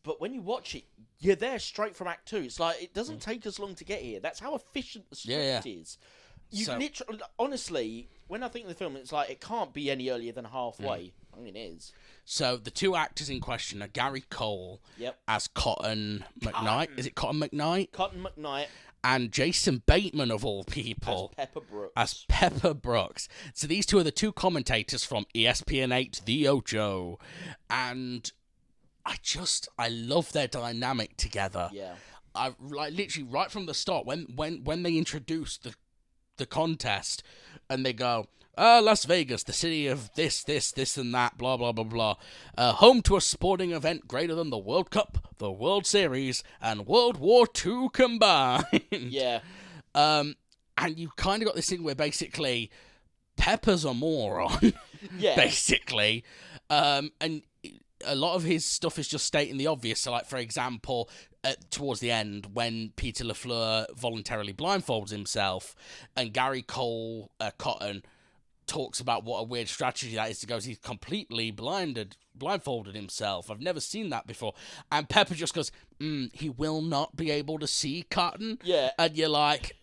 But when you watch it, you're there straight from Act 2. It's like, it doesn't take us long to get here. That's how efficient the script is. Literally, honestly, when I think of the film, it's like, it can't be any earlier than halfway. I mean, it is. So, the 2 actors in question are Gary Cole as Cotton McKnight. Is it Cotton McKnight? Cotton McKnight. And Jason Bateman, of all people. As Pepper Brooks. So, these 2 are the 2 commentators from ESPN8, The Ocho. And I love their dynamic together. Yeah. I literally right from the start when they introduced the contest, and they go, Las Vegas, the city of this, and that, blah, blah, blah, blah. Home to a sporting event greater than the World Cup, the World Series, and World War II combined. Yeah. And you kind of got this thing where basically Pepper's a moron, Yeah. basically. And a lot of his stuff is just stating the obvious. So, like, for example, towards the end, when Peter LaFleur voluntarily blindfolds himself, and Gary Cotton talks about what a weird strategy that is, to go, he's completely blindfolded himself. I've never seen that before. And Pepper just goes, he will not be able to see Cotton. Yeah. And you're like,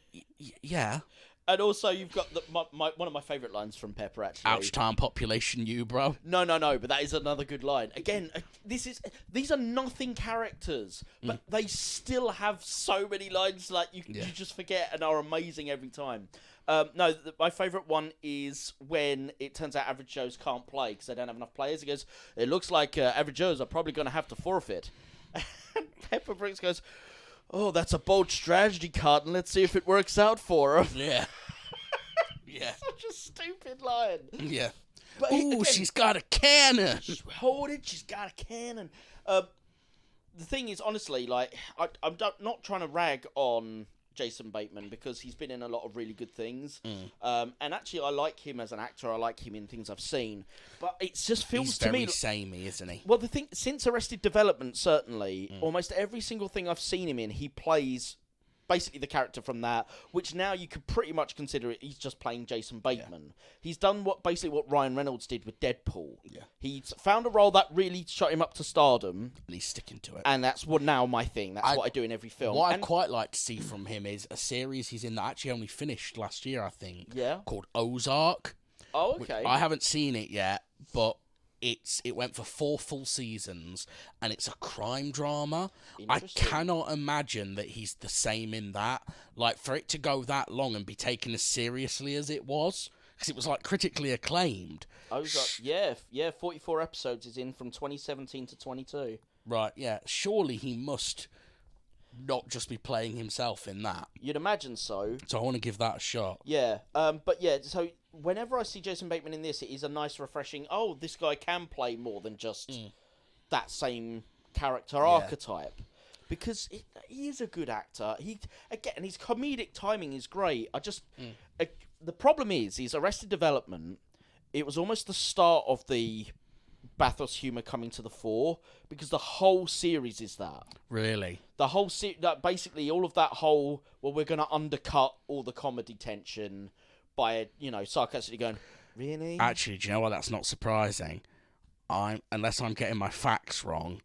yeah. And also, you've got one of my favourite lines from Pepper, actually. Ouch time population, you, bro. No, but that is another good line. Again, these are nothing characters, but they still have so many lines like you just forget and are amazing every time. My favourite one is when it turns out Average Joes can't play because they don't have enough players. He goes, it looks like Average Joes are probably going to have to forfeit. And Pepper Briggs goes, oh, that's a bold strategy, Cotton. Let's see if it works out for him. Yeah. Yeah. Such a stupid line. Yeah. But ooh, she's got a cannon. Hold it, she's got a cannon. The thing is, honestly, like, I'm not trying to rag on Jason Bateman because he's been in a lot of really good things. And actually, I like him as an actor. I like him in things I've seen. But it just feels to me... He's very samey, isn't he? Well, the thing, since Arrested Development, certainly, almost every single thing I've seen him in, he plays basically the character from that, which now you could pretty much consider it, he's just playing Jason Bateman. Yeah. He's done basically what Ryan Reynolds did with Deadpool. Yeah. He's found a role that really shot him up to stardom. And he's sticking to it. And that's now my thing. That's what I do in every film. What I'd quite like to see from him is a series he's in that actually only finished last year, I think. Yeah. Called Ozark. Oh, okay. I haven't seen it yet, but it went for 4 full seasons, and it's a crime drama. I cannot imagine that he's the same in that. Like, for it to go that long and be taken as seriously as it was, because it was, like, critically acclaimed. Yeah, 44 episodes is in from 2017 to 22. Right, yeah. Surely he must not just be playing himself in that. You'd imagine so. So I want to give that a shot. Yeah, but yeah, so whenever I see Jason Bateman in this, it is a nice, refreshing, oh, this guy can play more than just that same character archetype. Because he is a good actor. And his comedic timing is great. The problem is, Arrested Development, it was almost the start of the bathos humour coming to the fore, because the whole series is that. Really? The whole basically all of that whole, well, we're going to undercut all the comedy tension by, sarcastically going, really? Actually, do you know what? That's not surprising. Unless I'm getting my facts wrong,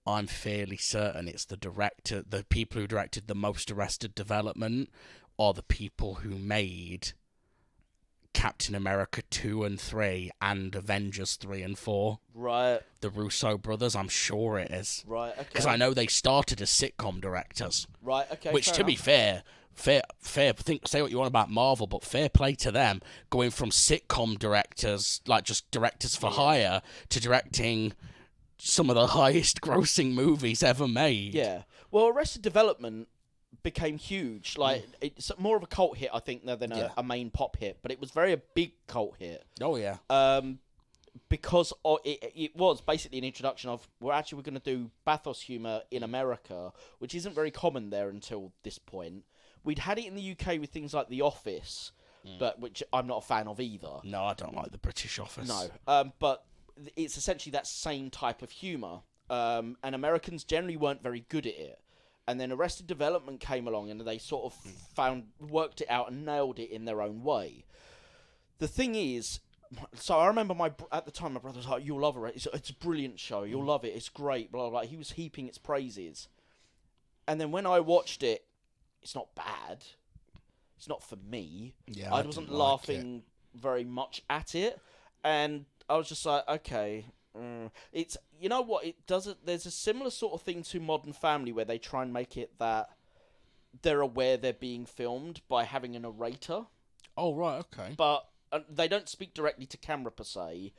I'm fairly certain it's the people who directed the most Arrested Development are the people who made Captain America 2 and 3 and Avengers 3 and 4. Right. The Russo brothers, I'm sure it is. Right, okay. Because I know they started as sitcom directors. Right, okay. Which, to be fair, say what you want about Marvel, but fair play to them, going from sitcom directors, like just directors for hire, to directing some of the highest grossing movies ever made. Yeah. Well, Arrested Development became huge. Like, it's more of a cult hit, I think, than a main pop hit, but it was a big cult hit. Oh, yeah. Because it was basically an introduction of, we're going to do bathos humour in America, which isn't very common there until this point. We'd had it in the UK with things like The Office, but which I'm not a fan of either. No, I don't like the British Office. No, but it's essentially that same type of humour, and Americans generally weren't very good at it. And then Arrested Development came along, and they sort of worked it out and nailed it in their own way. The thing is, so I remember at the time my brother was like, "You'll love it. It's a brilliant show. You'll love it. It's great." Blah blah. He was heaping its praises, and then when I watched it, it's not bad. It's not for me. Yeah, I wasn't laughing very much at it, and I was just like, okay. It's, you know what, it doesn't. There's a similar sort of thing to Modern Family where they try and make it that they're aware they're being filmed by having a narrator. Oh, right, okay. But they don't speak directly to camera per se,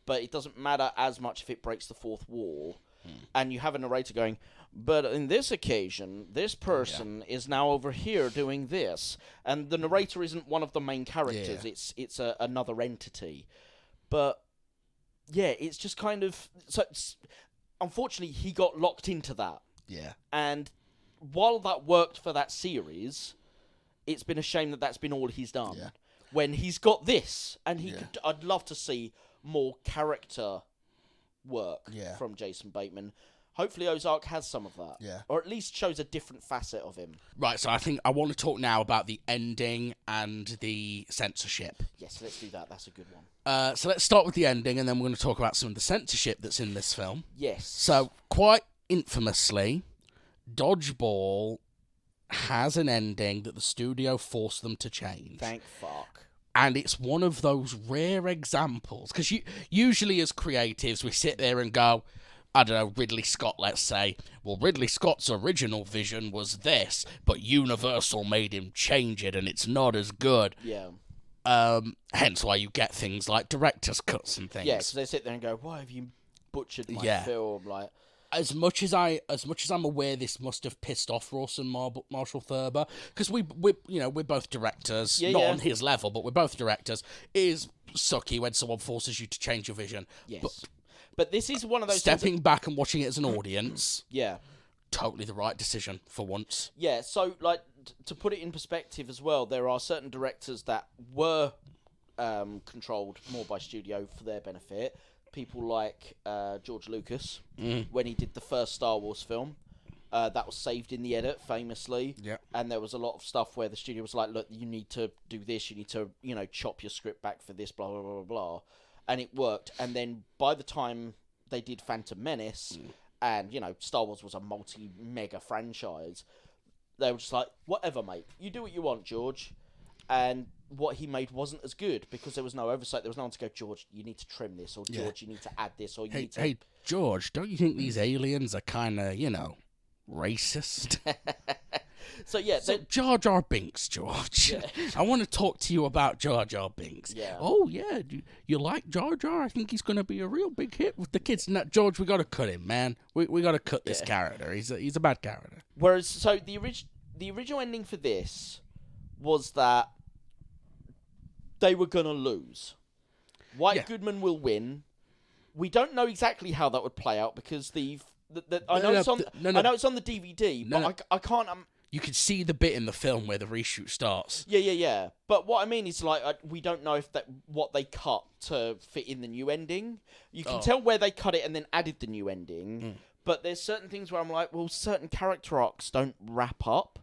but it doesn't matter as much if it breaks the fourth wall. and you have a narrator going, but in this occasion, this person is now over here doing this, and the narrator isn't one of the main characters. It's another entity, but it's just kind of unfortunately he got locked into that. Yeah, and while that worked for that series, it's been a shame that that's been all he's done. Yeah. When he's got this, and I'd love to see more character work from Jason Bateman. Hopefully Ozark has some of that. Yeah. Or at least shows a different facet of him. Right, so I think I want to talk now about the ending and the censorship. Yes, let's do that. That's a good one. So let's start with the ending, and then we're going to talk about some of the censorship that's in this film. Yes. So, quite infamously, Dodgeball has an ending that the studio forced them to change. Thank fuck. And it's one of those rare examples, because usually as creatives, we sit there and go, I don't know, Ridley Scott, let's say, well, Ridley Scott's original vision was this, but Universal made him change it, and it's not as good. Yeah. Hence why you get things like director's cuts and things. Yeah, because they sit there and go, why have you butchered my film? Like, As much as I'm aware this must have pissed off Rawson Marshall Thurber, because we're both directors, not on his level, but we're both directors. It is sucky when someone forces you to change your vision. Yes. But this is one of those stepping back and watching it as an audience. Yeah. Totally the right decision for once. Yeah, so like to put it in perspective as well, there are certain directors that were controlled more by studio for their benefit. People like George Lucas, when he did the first Star Wars film. That was saved in the edit, famously. Yeah. And there was a lot of stuff where the studio was like, look, you need to do this, you need to, chop your script back for this, blah, blah, blah, blah, blah. And it worked. And then by the time they did Phantom Menace, and, Star Wars was a multi-mega franchise, they were just like, whatever, mate. You do what you want, George. And what he made wasn't as good because there was no oversight. There was no one to go, George, you need to trim this, or George, you need to add this, or you need to... Hey, George, don't you think these aliens are kind of, racist? So Jar Jar Binks, George. Yeah. I want to talk to you about Jar Jar Binks. Yeah. Oh yeah, you like Jar Jar? I think he's going to be a real big hit with the kids. No, George, we got to cut him, man. We got to cut this character. He's a bad character. Whereas, so the original ending for this was that they were going to lose. White Goodman will win. We don't know exactly how that would play out because I know it's on the DVD, but I can't. You can see the bit in the film where the reshoot starts. Yeah. But what I mean is, like, we don't know if what they cut to fit in the new ending. You can tell where they cut it and then added the new ending. But there's certain things where I'm like, well, certain character arcs don't wrap up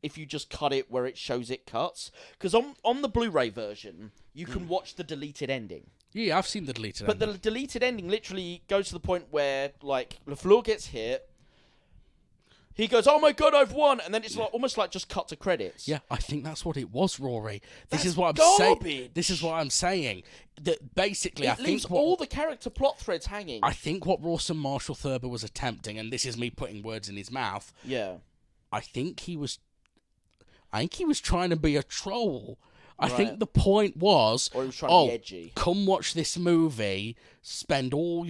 if you just cut it where it shows it cuts. Because on the Blu-ray version, you can watch the deleted ending. Yeah, I've seen the deleted ending. But the deleted ending literally goes to the point where, like, LaFleur gets hit. He goes, oh my God, I've won. And then it's like almost like just cut to credits. Yeah, I think that's what it was, Rory. This is what I'm saying. That basically, it leaves all the character plot threads hanging. I think what Rawson Marshall Thurber was attempting, and this is me putting words in his mouth. Yeah. I think he was trying to be a troll. I think the point was, or he was trying to be edgy. Come watch this movie, spend your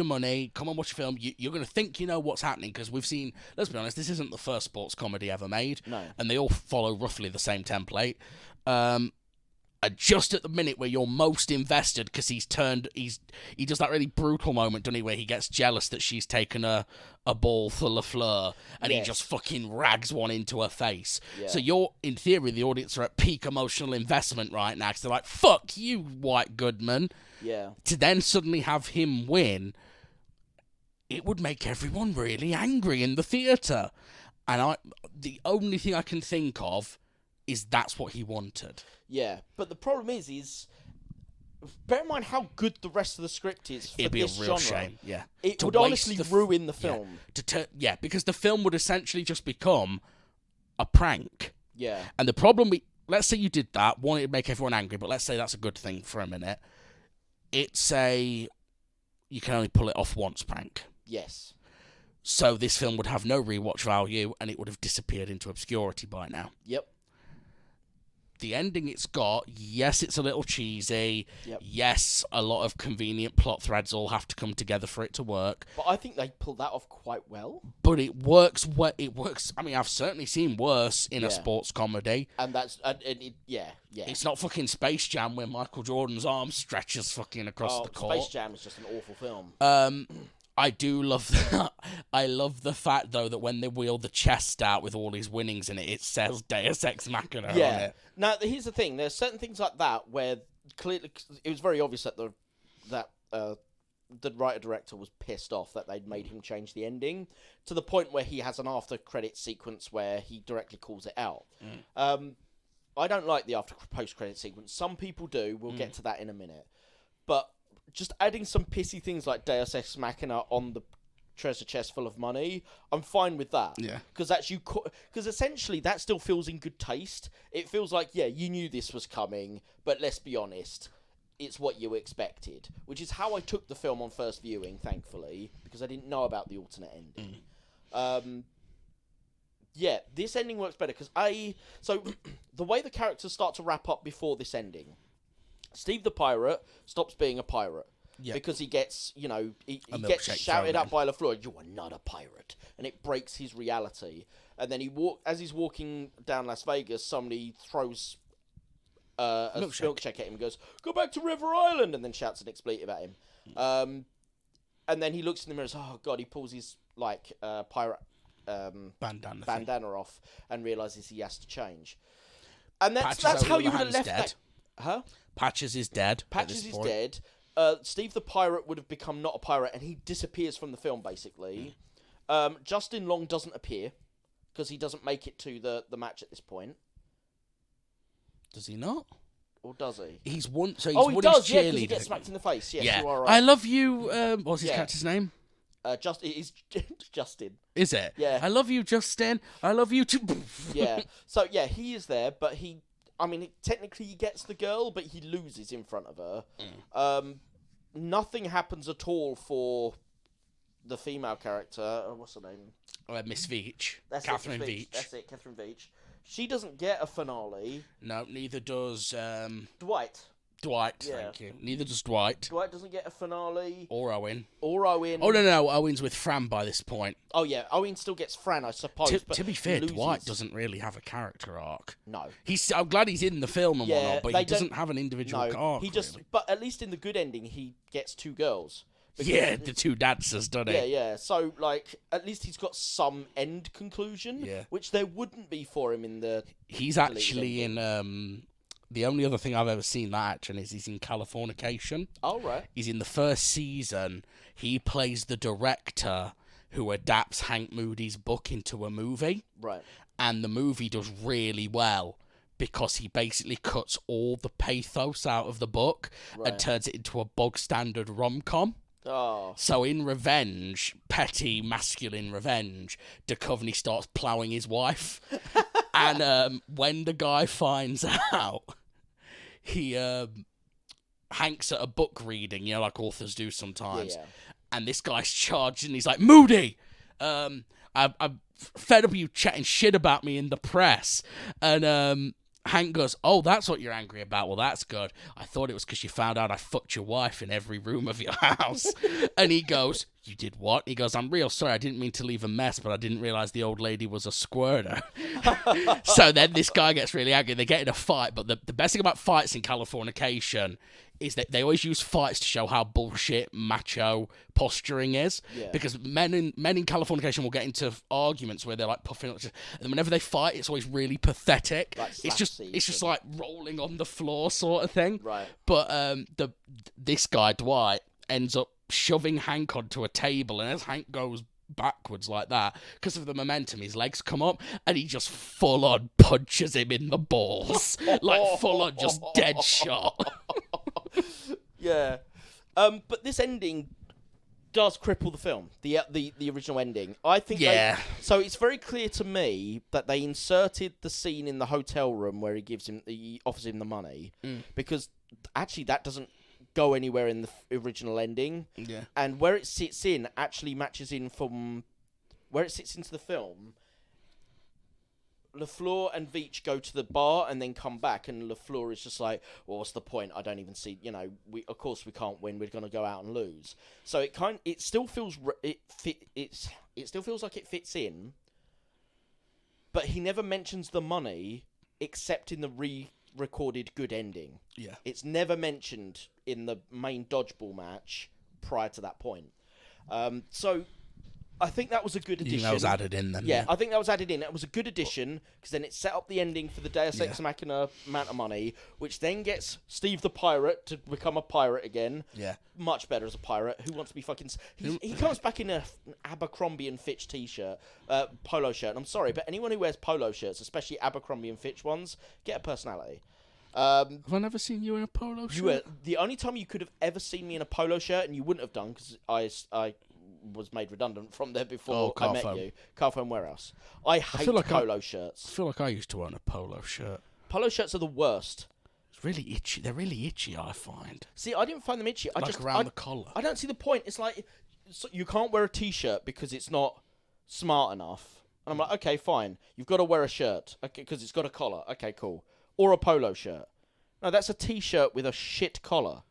money, come and watch a film. You're going to think you know what's happening because we've seen, let's be honest, this isn't the first sports comedy ever made. No. And they all follow roughly the same template. And just at the minute where you're most invested, because he does that really brutal moment, doesn't he, where he gets jealous that she's taken a ball for LaFleur, and he just fucking rags one into her face. Yeah. So you're, in theory, the audience are at peak emotional investment right now, because they're like, fuck you, White Goodman. Yeah. To then suddenly have him win, it would make everyone really angry in the theatre. And the only thing I can think of is that's what he wanted. Yeah, but the problem is bear in mind how good the rest of the script is for It'd be this a real genre. Shame, yeah. It would honestly ruin the film. Yeah, because the film would essentially just become a prank. Yeah. And the problem, let's say you did that, one, it'd make everyone angry, but let's say that's a good thing for a minute. It's you can only pull it off once prank. Yes. So this film would have no rewatch value, and it would have disappeared into obscurity by now. Yep. the ending it's got, yes, it's a little cheesy. Yep. Yes, a lot of convenient plot threads all have to come together for it to work. But I think they pulled that off quite well. But it works. It works. I mean, I've certainly seen worse in a sports comedy. And yeah. It's not fucking Space Jam where Michael Jordan's arm stretches fucking across the court. Space Jam is just an awful film. I do love that. I love the fact, though, that when they wheel the chest out with all his winnings in it, it says Deus Ex Machina on it. Now, here's the thing. There's certain things like that where clearly it was very obvious that the writer-director was pissed off that they'd made him change the ending to the point where he has an after-credit sequence where he directly calls it out. I don't like the post-credit sequence. Some people do. We'll get to that in a minute. But just adding some pissy things like Deus Ex Machina on the treasure chest full of money, I'm fine with that. Yeah. Because essentially that still feels in good taste. It feels like, yeah, you knew this was coming, but let's be honest, it's what you expected. Which is how I took the film on first viewing, thankfully, because I didn't know about the alternate ending. Yeah, this ending works better because so the way the characters start to wrap up before this ending, Steve the pirate stops being a pirate because he gets, he gets shouted at by LaFleur, "You are not a pirate," and it breaks his reality. And then as he's walking down Las Vegas, somebody throws a milkshake at him and goes, "Go back to River Island," and then shouts an expletive at him. And then he looks in the mirror and says, "Oh God," he pulls his pirate bandana off and realizes he has to change. And that's how you would have left that. Huh? Patches is dead. Patches is dead. Steve the pirate would have become not a pirate, and he disappears from the film basically. Justin Long doesn't appear because he doesn't make it to the match at this point. Does he not? Or does he? He's won. So he does. Yeah, because he gets smacked in the face. Yes, you are right. I love you. What's his character's name? It's Justin. Is it? Yeah. I love you, Justin. I love you too. Yeah. So yeah, he is there, but technically he gets the girl, but he loses in front of her. Nothing happens at all for the female character. What's her name? Miss Veach. Catherine Veach. That's it, Catherine Veach. She doesn't get a finale. No, neither does Dwight. Thank you. Neither does Dwight. Dwight doesn't get a finale. Or Owen. Oh, no. Owen's with Fran by this point. Oh, yeah. Owen still gets Fran, I suppose. To be fair, Dwight doesn't really have a character arc. No. I'm glad he's in the film and whatnot, but he doesn't have an individual arc. Really. But at least in the good ending, he gets two girls. The two dancers, doesn't he? Yeah. So, at least he's got some end conclusion, which there wouldn't be for him in the... He's actually in... The only other thing I've ever seen that action is he's in Californication. Oh, right. He's in the first season. He plays the director who adapts Hank Moody's book into a movie. Right. And the movie does really well because he basically cuts all the pathos out of the book and turns it into a bog-standard rom-com. Oh. So in revenge, petty masculine revenge, Duchovny starts ploughing his wife. And when the guy finds out, he Hank's at a book reading, like authors do sometimes. Yeah. And this guy's charged and he's like, "Moody, I'm fed up of you chatting shit about me in the press." And Hank goes, "Oh, that's what you're angry about? Well, that's good. I thought it was because you found out I fucked your wife in every room of your house." And he goes, "You did what?" He goes, "I'm real sorry. I didn't mean to leave a mess, but I didn't realize the old lady was a squirter." So then this guy gets really angry. They get in a fight, but the best thing about fights in Californication is that they always use fights to show how bullshit macho posturing is. Yeah. Because men in Californication will get into arguments where they're like puffing up, and whenever they fight, it's always really pathetic. Like it's just like rolling on the floor sort of thing. Right. But this guy Dwight ends up shoving Hank onto a table, and as Hank goes backwards like that, because of the momentum, his legs come up, and he just full on punches him in the balls, like full on just dead shot. Yeah. But this ending does cripple the film. The original ending. I think. Yeah. So it's very clear to me that they inserted the scene in the hotel room where he offers him the money, because actually that doesn't go anywhere in the original ending. Yeah. And where it sits in actually matches in from where it sits into the film. LaFleur and Veach go to the bar and then come back, and LaFleur is just like, well, what's the point? I don't even see, of course we can't win. We're going to go out and lose. So it still feels it still feels like it fits in, but he never mentions the money except in the re-recorded good ending. Yeah. It's never mentioned in the main Dodgeball match prior to that point. So I think that was a good addition. That was added in then. Yeah, I think that was added in. It was a good addition because then it set up the ending for the Deus Ex Machina amount of money, which then gets Steve the Pirate to become a pirate again. Yeah. Much better as a pirate. Who wants to be fucking... He comes back in an Abercrombie and Fitch t-shirt, polo shirt. And I'm sorry, but anyone who wears polo shirts, especially Abercrombie and Fitch ones, get a personality. Have I never seen you in a polo shirt? The only time you could have ever seen me in a polo shirt, and you wouldn't have done because I was made redundant from there before I met you. Carphone Warehouse. I hate polo shirts. I feel like I used to own a polo shirt. Polo shirts are the worst. It's really itchy. They're really itchy, I find. See, I didn't find them itchy. Around the collar. I don't see the point. It's like you can't wear a t-shirt because it's not smart enough. And I'm like, okay, fine. You've got to wear a shirt because it's got a collar. Okay, cool. Or a polo shirt. No, that's a t-shirt with a shit collar.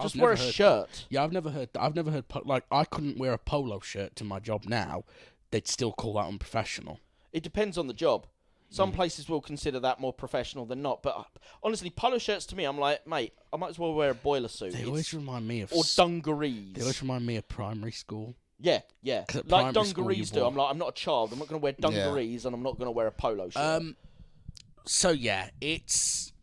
Just wear a shirt. Yeah, I've never heard. Like, I couldn't wear a polo shirt to my job now. They'd still call that unprofessional. It depends on the job. Some places will consider that more professional than not. But honestly, polo shirts to me, I'm like, mate, I might as well wear a boiler suit. They always remind me of... Or dungarees. They always remind me of primary school. Yeah. Like dungarees do. I'm not a child. I'm not going to wear dungarees and I'm not going to wear a polo shirt. So, yeah, it's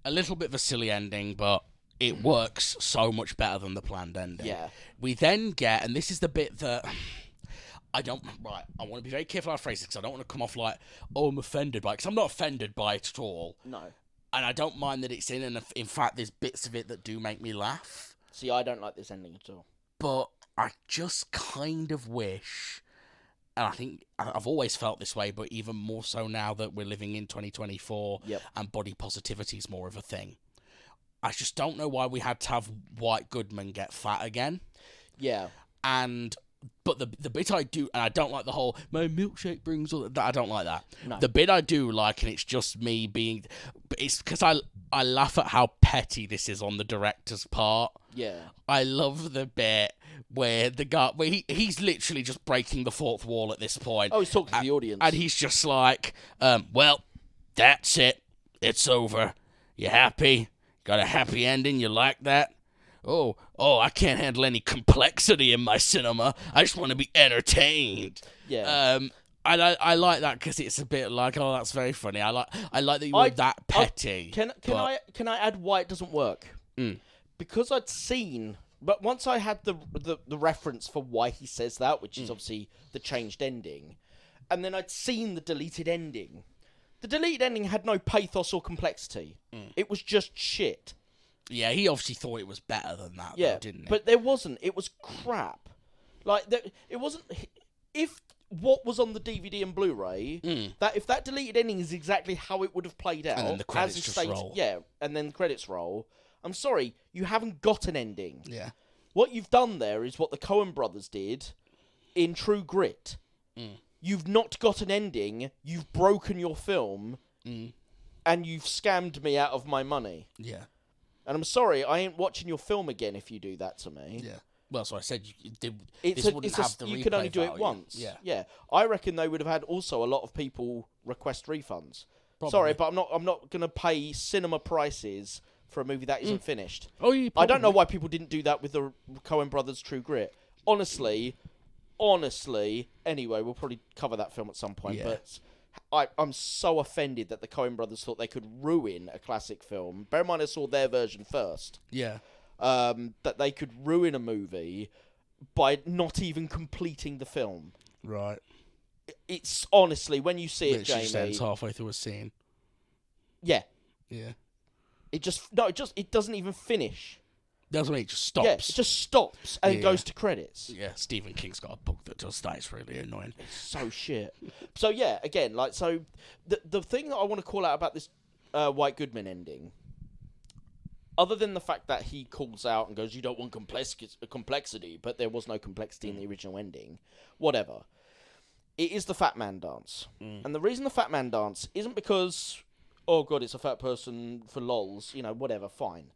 a little bit of a silly ending, but... It works so much better than the planned ending. Yeah. We then get, and this is the bit that I want to be very careful how I phrase it because I don't want to come off like, oh, I'm offended by it. Because I'm not offended by it at all. No. And I don't mind that it's in, and in fact, there's bits of it that do make me laugh. See, I don't like this ending at all. But I just kind of wish, and I think I've always felt this way, but even more so now that we're living in 2024 and body positivity is more of a thing. I just don't know why we had to have White Goodman get fat again. Yeah. But the bit I do, and I don't like the whole, my milkshake brings all that, I don't like that. No. The bit I do like, and it's just me being, it's because I laugh at how petty this is on the director's part. Yeah. I love the bit where the guy, where he's literally just breaking the fourth wall at this point. Oh, he's talking to the audience. And he's just like, well, that's it. It's over. You happy? Got a happy ending? You like that? Oh, I can't handle any complexity in my cinema. I just want to be entertained. Yeah. I like that because it's a bit like, oh, that's very funny. I like that you were that petty. Can I add why it doesn't work? Because I'd seen, but once I had the reference for why he says that, which is obviously the changed ending, and then I'd seen the deleted ending. The deleted ending had no pathos or complexity. It was just shit. Yeah, he obviously thought it was better than that, though, didn't he? But there wasn't. It was crap. Like, it wasn't... If what was on the DVD and Blu-ray, that if that deleted ending is exactly how it would have played out... And then the credits just roll. Yeah, and then the credits roll. I'm sorry, you haven't got an ending. Yeah. What you've done there is what the Coen brothers did in True Grit. You've not got an ending, you've broken your film, and you've scammed me out of my money. Yeah. And I'm sorry, I ain't watching your film again if you do that to me. Yeah. Well, so I said you can only do it once. Yeah. Yeah. I reckon they would have had also a lot of people request refunds. Probably. Sorry, but I'm not going to pay cinema prices for a movie that isn't finished. Oh, you I don't know why people didn't do that with the Coen brothers' True Grit. Honestly, anyway, we'll probably cover that film at some point, but I'm so offended that the Coen brothers thought they could ruin a classic film. Bear in mind I saw their version first. Yeah. That they could ruin a movie by not even completing the film. Right. It's honestly, when you see it, Jamie... It ends halfway through a scene. Yeah. Yeah. It doesn't even finish. That's when it just stops. Yeah, it just stops and goes to credits. Yeah, Stephen King's got a book that does that. It's really annoying. It's so shit. So yeah, again, like, so the thing that I want to call out about this White Goodman ending, other than the fact that he calls out and goes, "You don't want complexity," but there was no complexity in the original ending. Whatever. it is the fat man dance. And the reason the fat man dance isn't because, oh god, it's a fat person for lols, whatever, fine.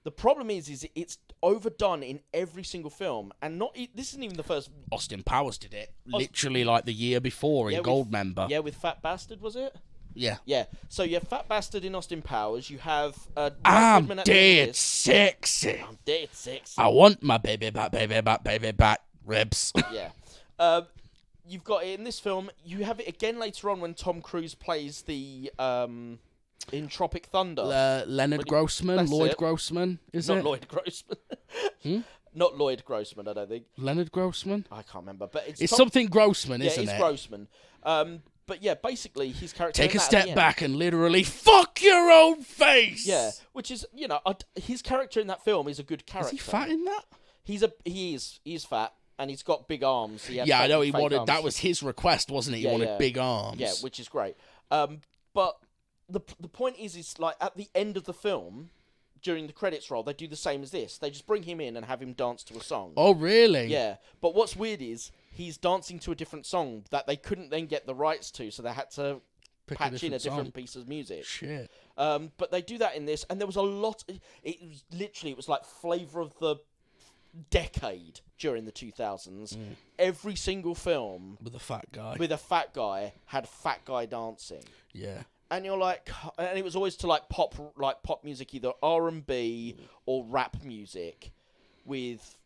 The problem is it's overdone in every single film, and this isn't even the first. Austin Powers did it literally like the year before in Goldmember. Yeah, with Fat Bastard, was it? Yeah. Yeah. So you have Fat Bastard in Austin Powers. You have. I'm dead sexy. I'm dead sexy. I want my baby back ribs. Yeah. You've got it in this film. You have it again later on when Tom Cruise plays the in Tropic Thunder. Leonard Grossman, Lloyd Grossman, is it? Not Lloyd Grossman. Not Lloyd Grossman, I don't think. Leonard Grossman? I can't remember, but it's something Grossman, isn't it? Yeah, it's Grossman. But yeah, basically his character. Take a step back and literally fuck your own face. Yeah, which is his character in that film is a good character. Is he fat in that? He is fat. And he's got big arms. Yeah, I know he wanted. Arms. That was his request, wasn't it? He wanted big arms. Yeah, which is great. But the point is like at the end of the film, during the credits roll, they do the same as this. They just bring him in and have him dance to a song. Oh, really? Yeah. But what's weird is he's dancing to a different song that they couldn't then get the rights to, so they had to patch in a different piece of music. Shit. But they do that in this, and there was a lot. It was like flavour of the decade during the 2000s. Every single film with a fat guy had fat guy dancing. Yeah. And you're like, and it was always to like pop music, either R&B or rap music, with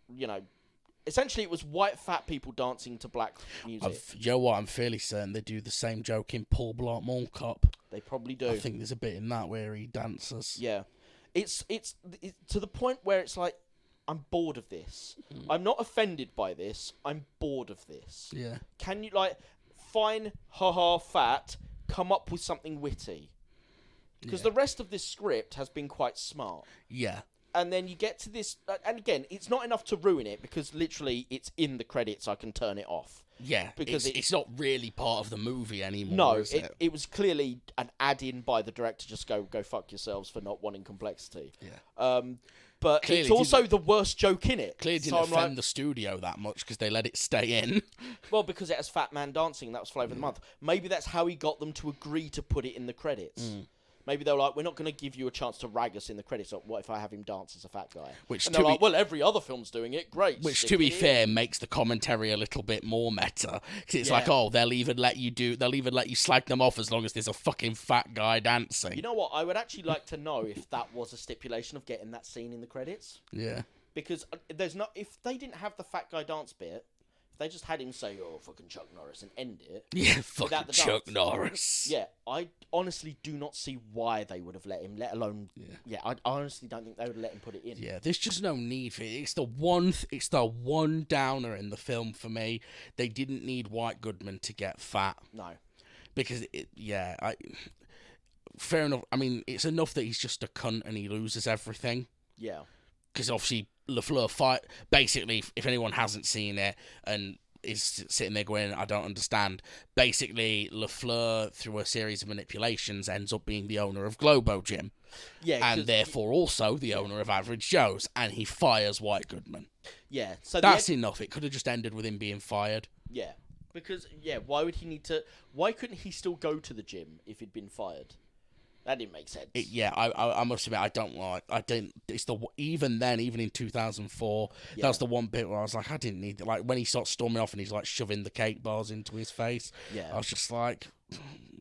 essentially it was white fat people dancing to black music. You know what? I'm fairly certain they do the same joke in Paul Blart Mall Cop. They probably do. I think there's a bit in that where he dances. Yeah, it's to the point where it's like, I'm bored of this. I'm not offended by this. I'm bored of this. Yeah. Can you fine, haha, fat, come up with something witty? Because the rest of this script has been quite smart. Yeah. And then you get to this, and again, it's not enough to ruin it because literally it's in the credits. I can turn it off. Yeah, because it's not really part of the movie anymore. No, is it? It was clearly an add-in by the director. Just go fuck yourselves for not wanting complexity. Yeah. But clearly it's also the worst joke in it. Clearly didn't offend the studio that much because they let it stay in. Well, because it has Fat Man dancing, that was Flavour of the Month. Maybe that's how he got them to agree to put it in the credits. Maybe they were like, we're not going to give you a chance to rag us in the credits. What if I have him dance as a fat guy? And they're like, well, every other film's doing it. Great. Which, to be fair, makes the commentary a little bit more meta. Because it's like, oh, they'll even let you slag them off as long as there's a fucking fat guy dancing. You know what? I would actually like to know if that was a stipulation of getting that scene in the credits. Yeah. Because if they didn't have the fat guy dance bit, they just had him say, oh, fucking Chuck Norris, and end it. Yeah, fucking Chuck Norris. Yeah, I honestly do not see why they would have let him, let alone... Yeah, I honestly don't think they would have let him put it in. Yeah, there's just no need for it. It's the one downer in the film for me. They didn't need White Goodman to get fat. No. Because, fair enough. I mean, it's enough that he's just a cunt and he loses everything. Yeah. Because obviously LaFleur fight. Basically, if anyone hasn't seen it and is sitting there going, I don't understand. Basically, LaFleur, through a series of manipulations, ends up being the owner of Globo Gym. Yeah, and therefore also the owner of Average Joe's, and he fires White Goodman. Yeah, so that's enough. It could have just ended with him being fired. Yeah, because why would he need to? Why couldn't he still go to the gym if he'd been fired? That didn't make sense. I must admit, even in 2004, that was the one bit where I was like, I didn't need it. Like, when he starts storming off and he's, like, shoving the cake bars into his face, I was just like,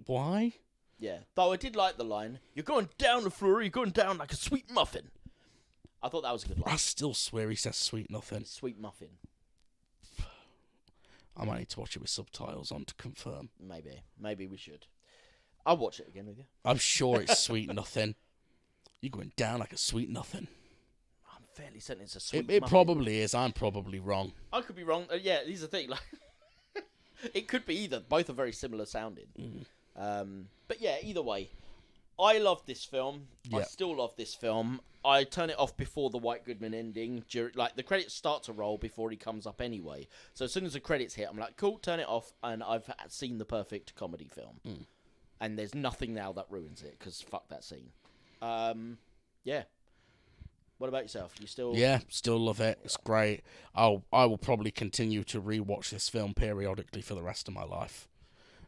why? Yeah. Though I did like the line, you're going down the floor, you're going down like a sweet muffin. I thought that was a good line. I still swear he says sweet nothing. Sweet muffin. I might need to watch it with subtitles on to confirm. Maybe we should. I'll watch it again with you. I'm sure it's sweet nothing. You're going down like a sweet nothing. I'm fairly certain it's a sweet It probably is. I'm probably wrong. I could be wrong. Yeah, here's the thing. Like, it could be either. Both are very similar sounding. But yeah, either way. I love this film. I still love this film. I turn it off before the White Goodman ending. Like, the credits start to roll before he comes up anyway. So as soon as the credits hit, I'm like, cool, turn it off. And I've seen the perfect comedy film. And there's nothing now that ruins it, because fuck that scene. Yeah. What about yourself? You still? Yeah, still love it. It's great. I will probably continue to rewatch this film periodically for the rest of my life.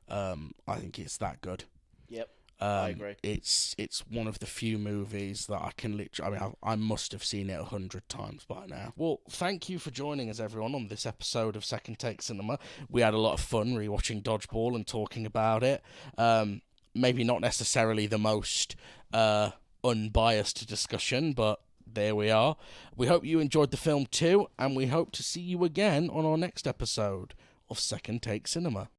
I think it's that good. Yep. I agree. It's one of the few movies that I can literally... I mean, I must have seen it 100 times by now. Well, thank you for joining us, everyone, on this episode of Second Take Cinema. We had a lot of fun rewatching Dodgeball and talking about it. Maybe not necessarily the most unbiased discussion, but there we are. We hope you enjoyed the film too, and we hope to see you again on our next episode of Second Take Cinema.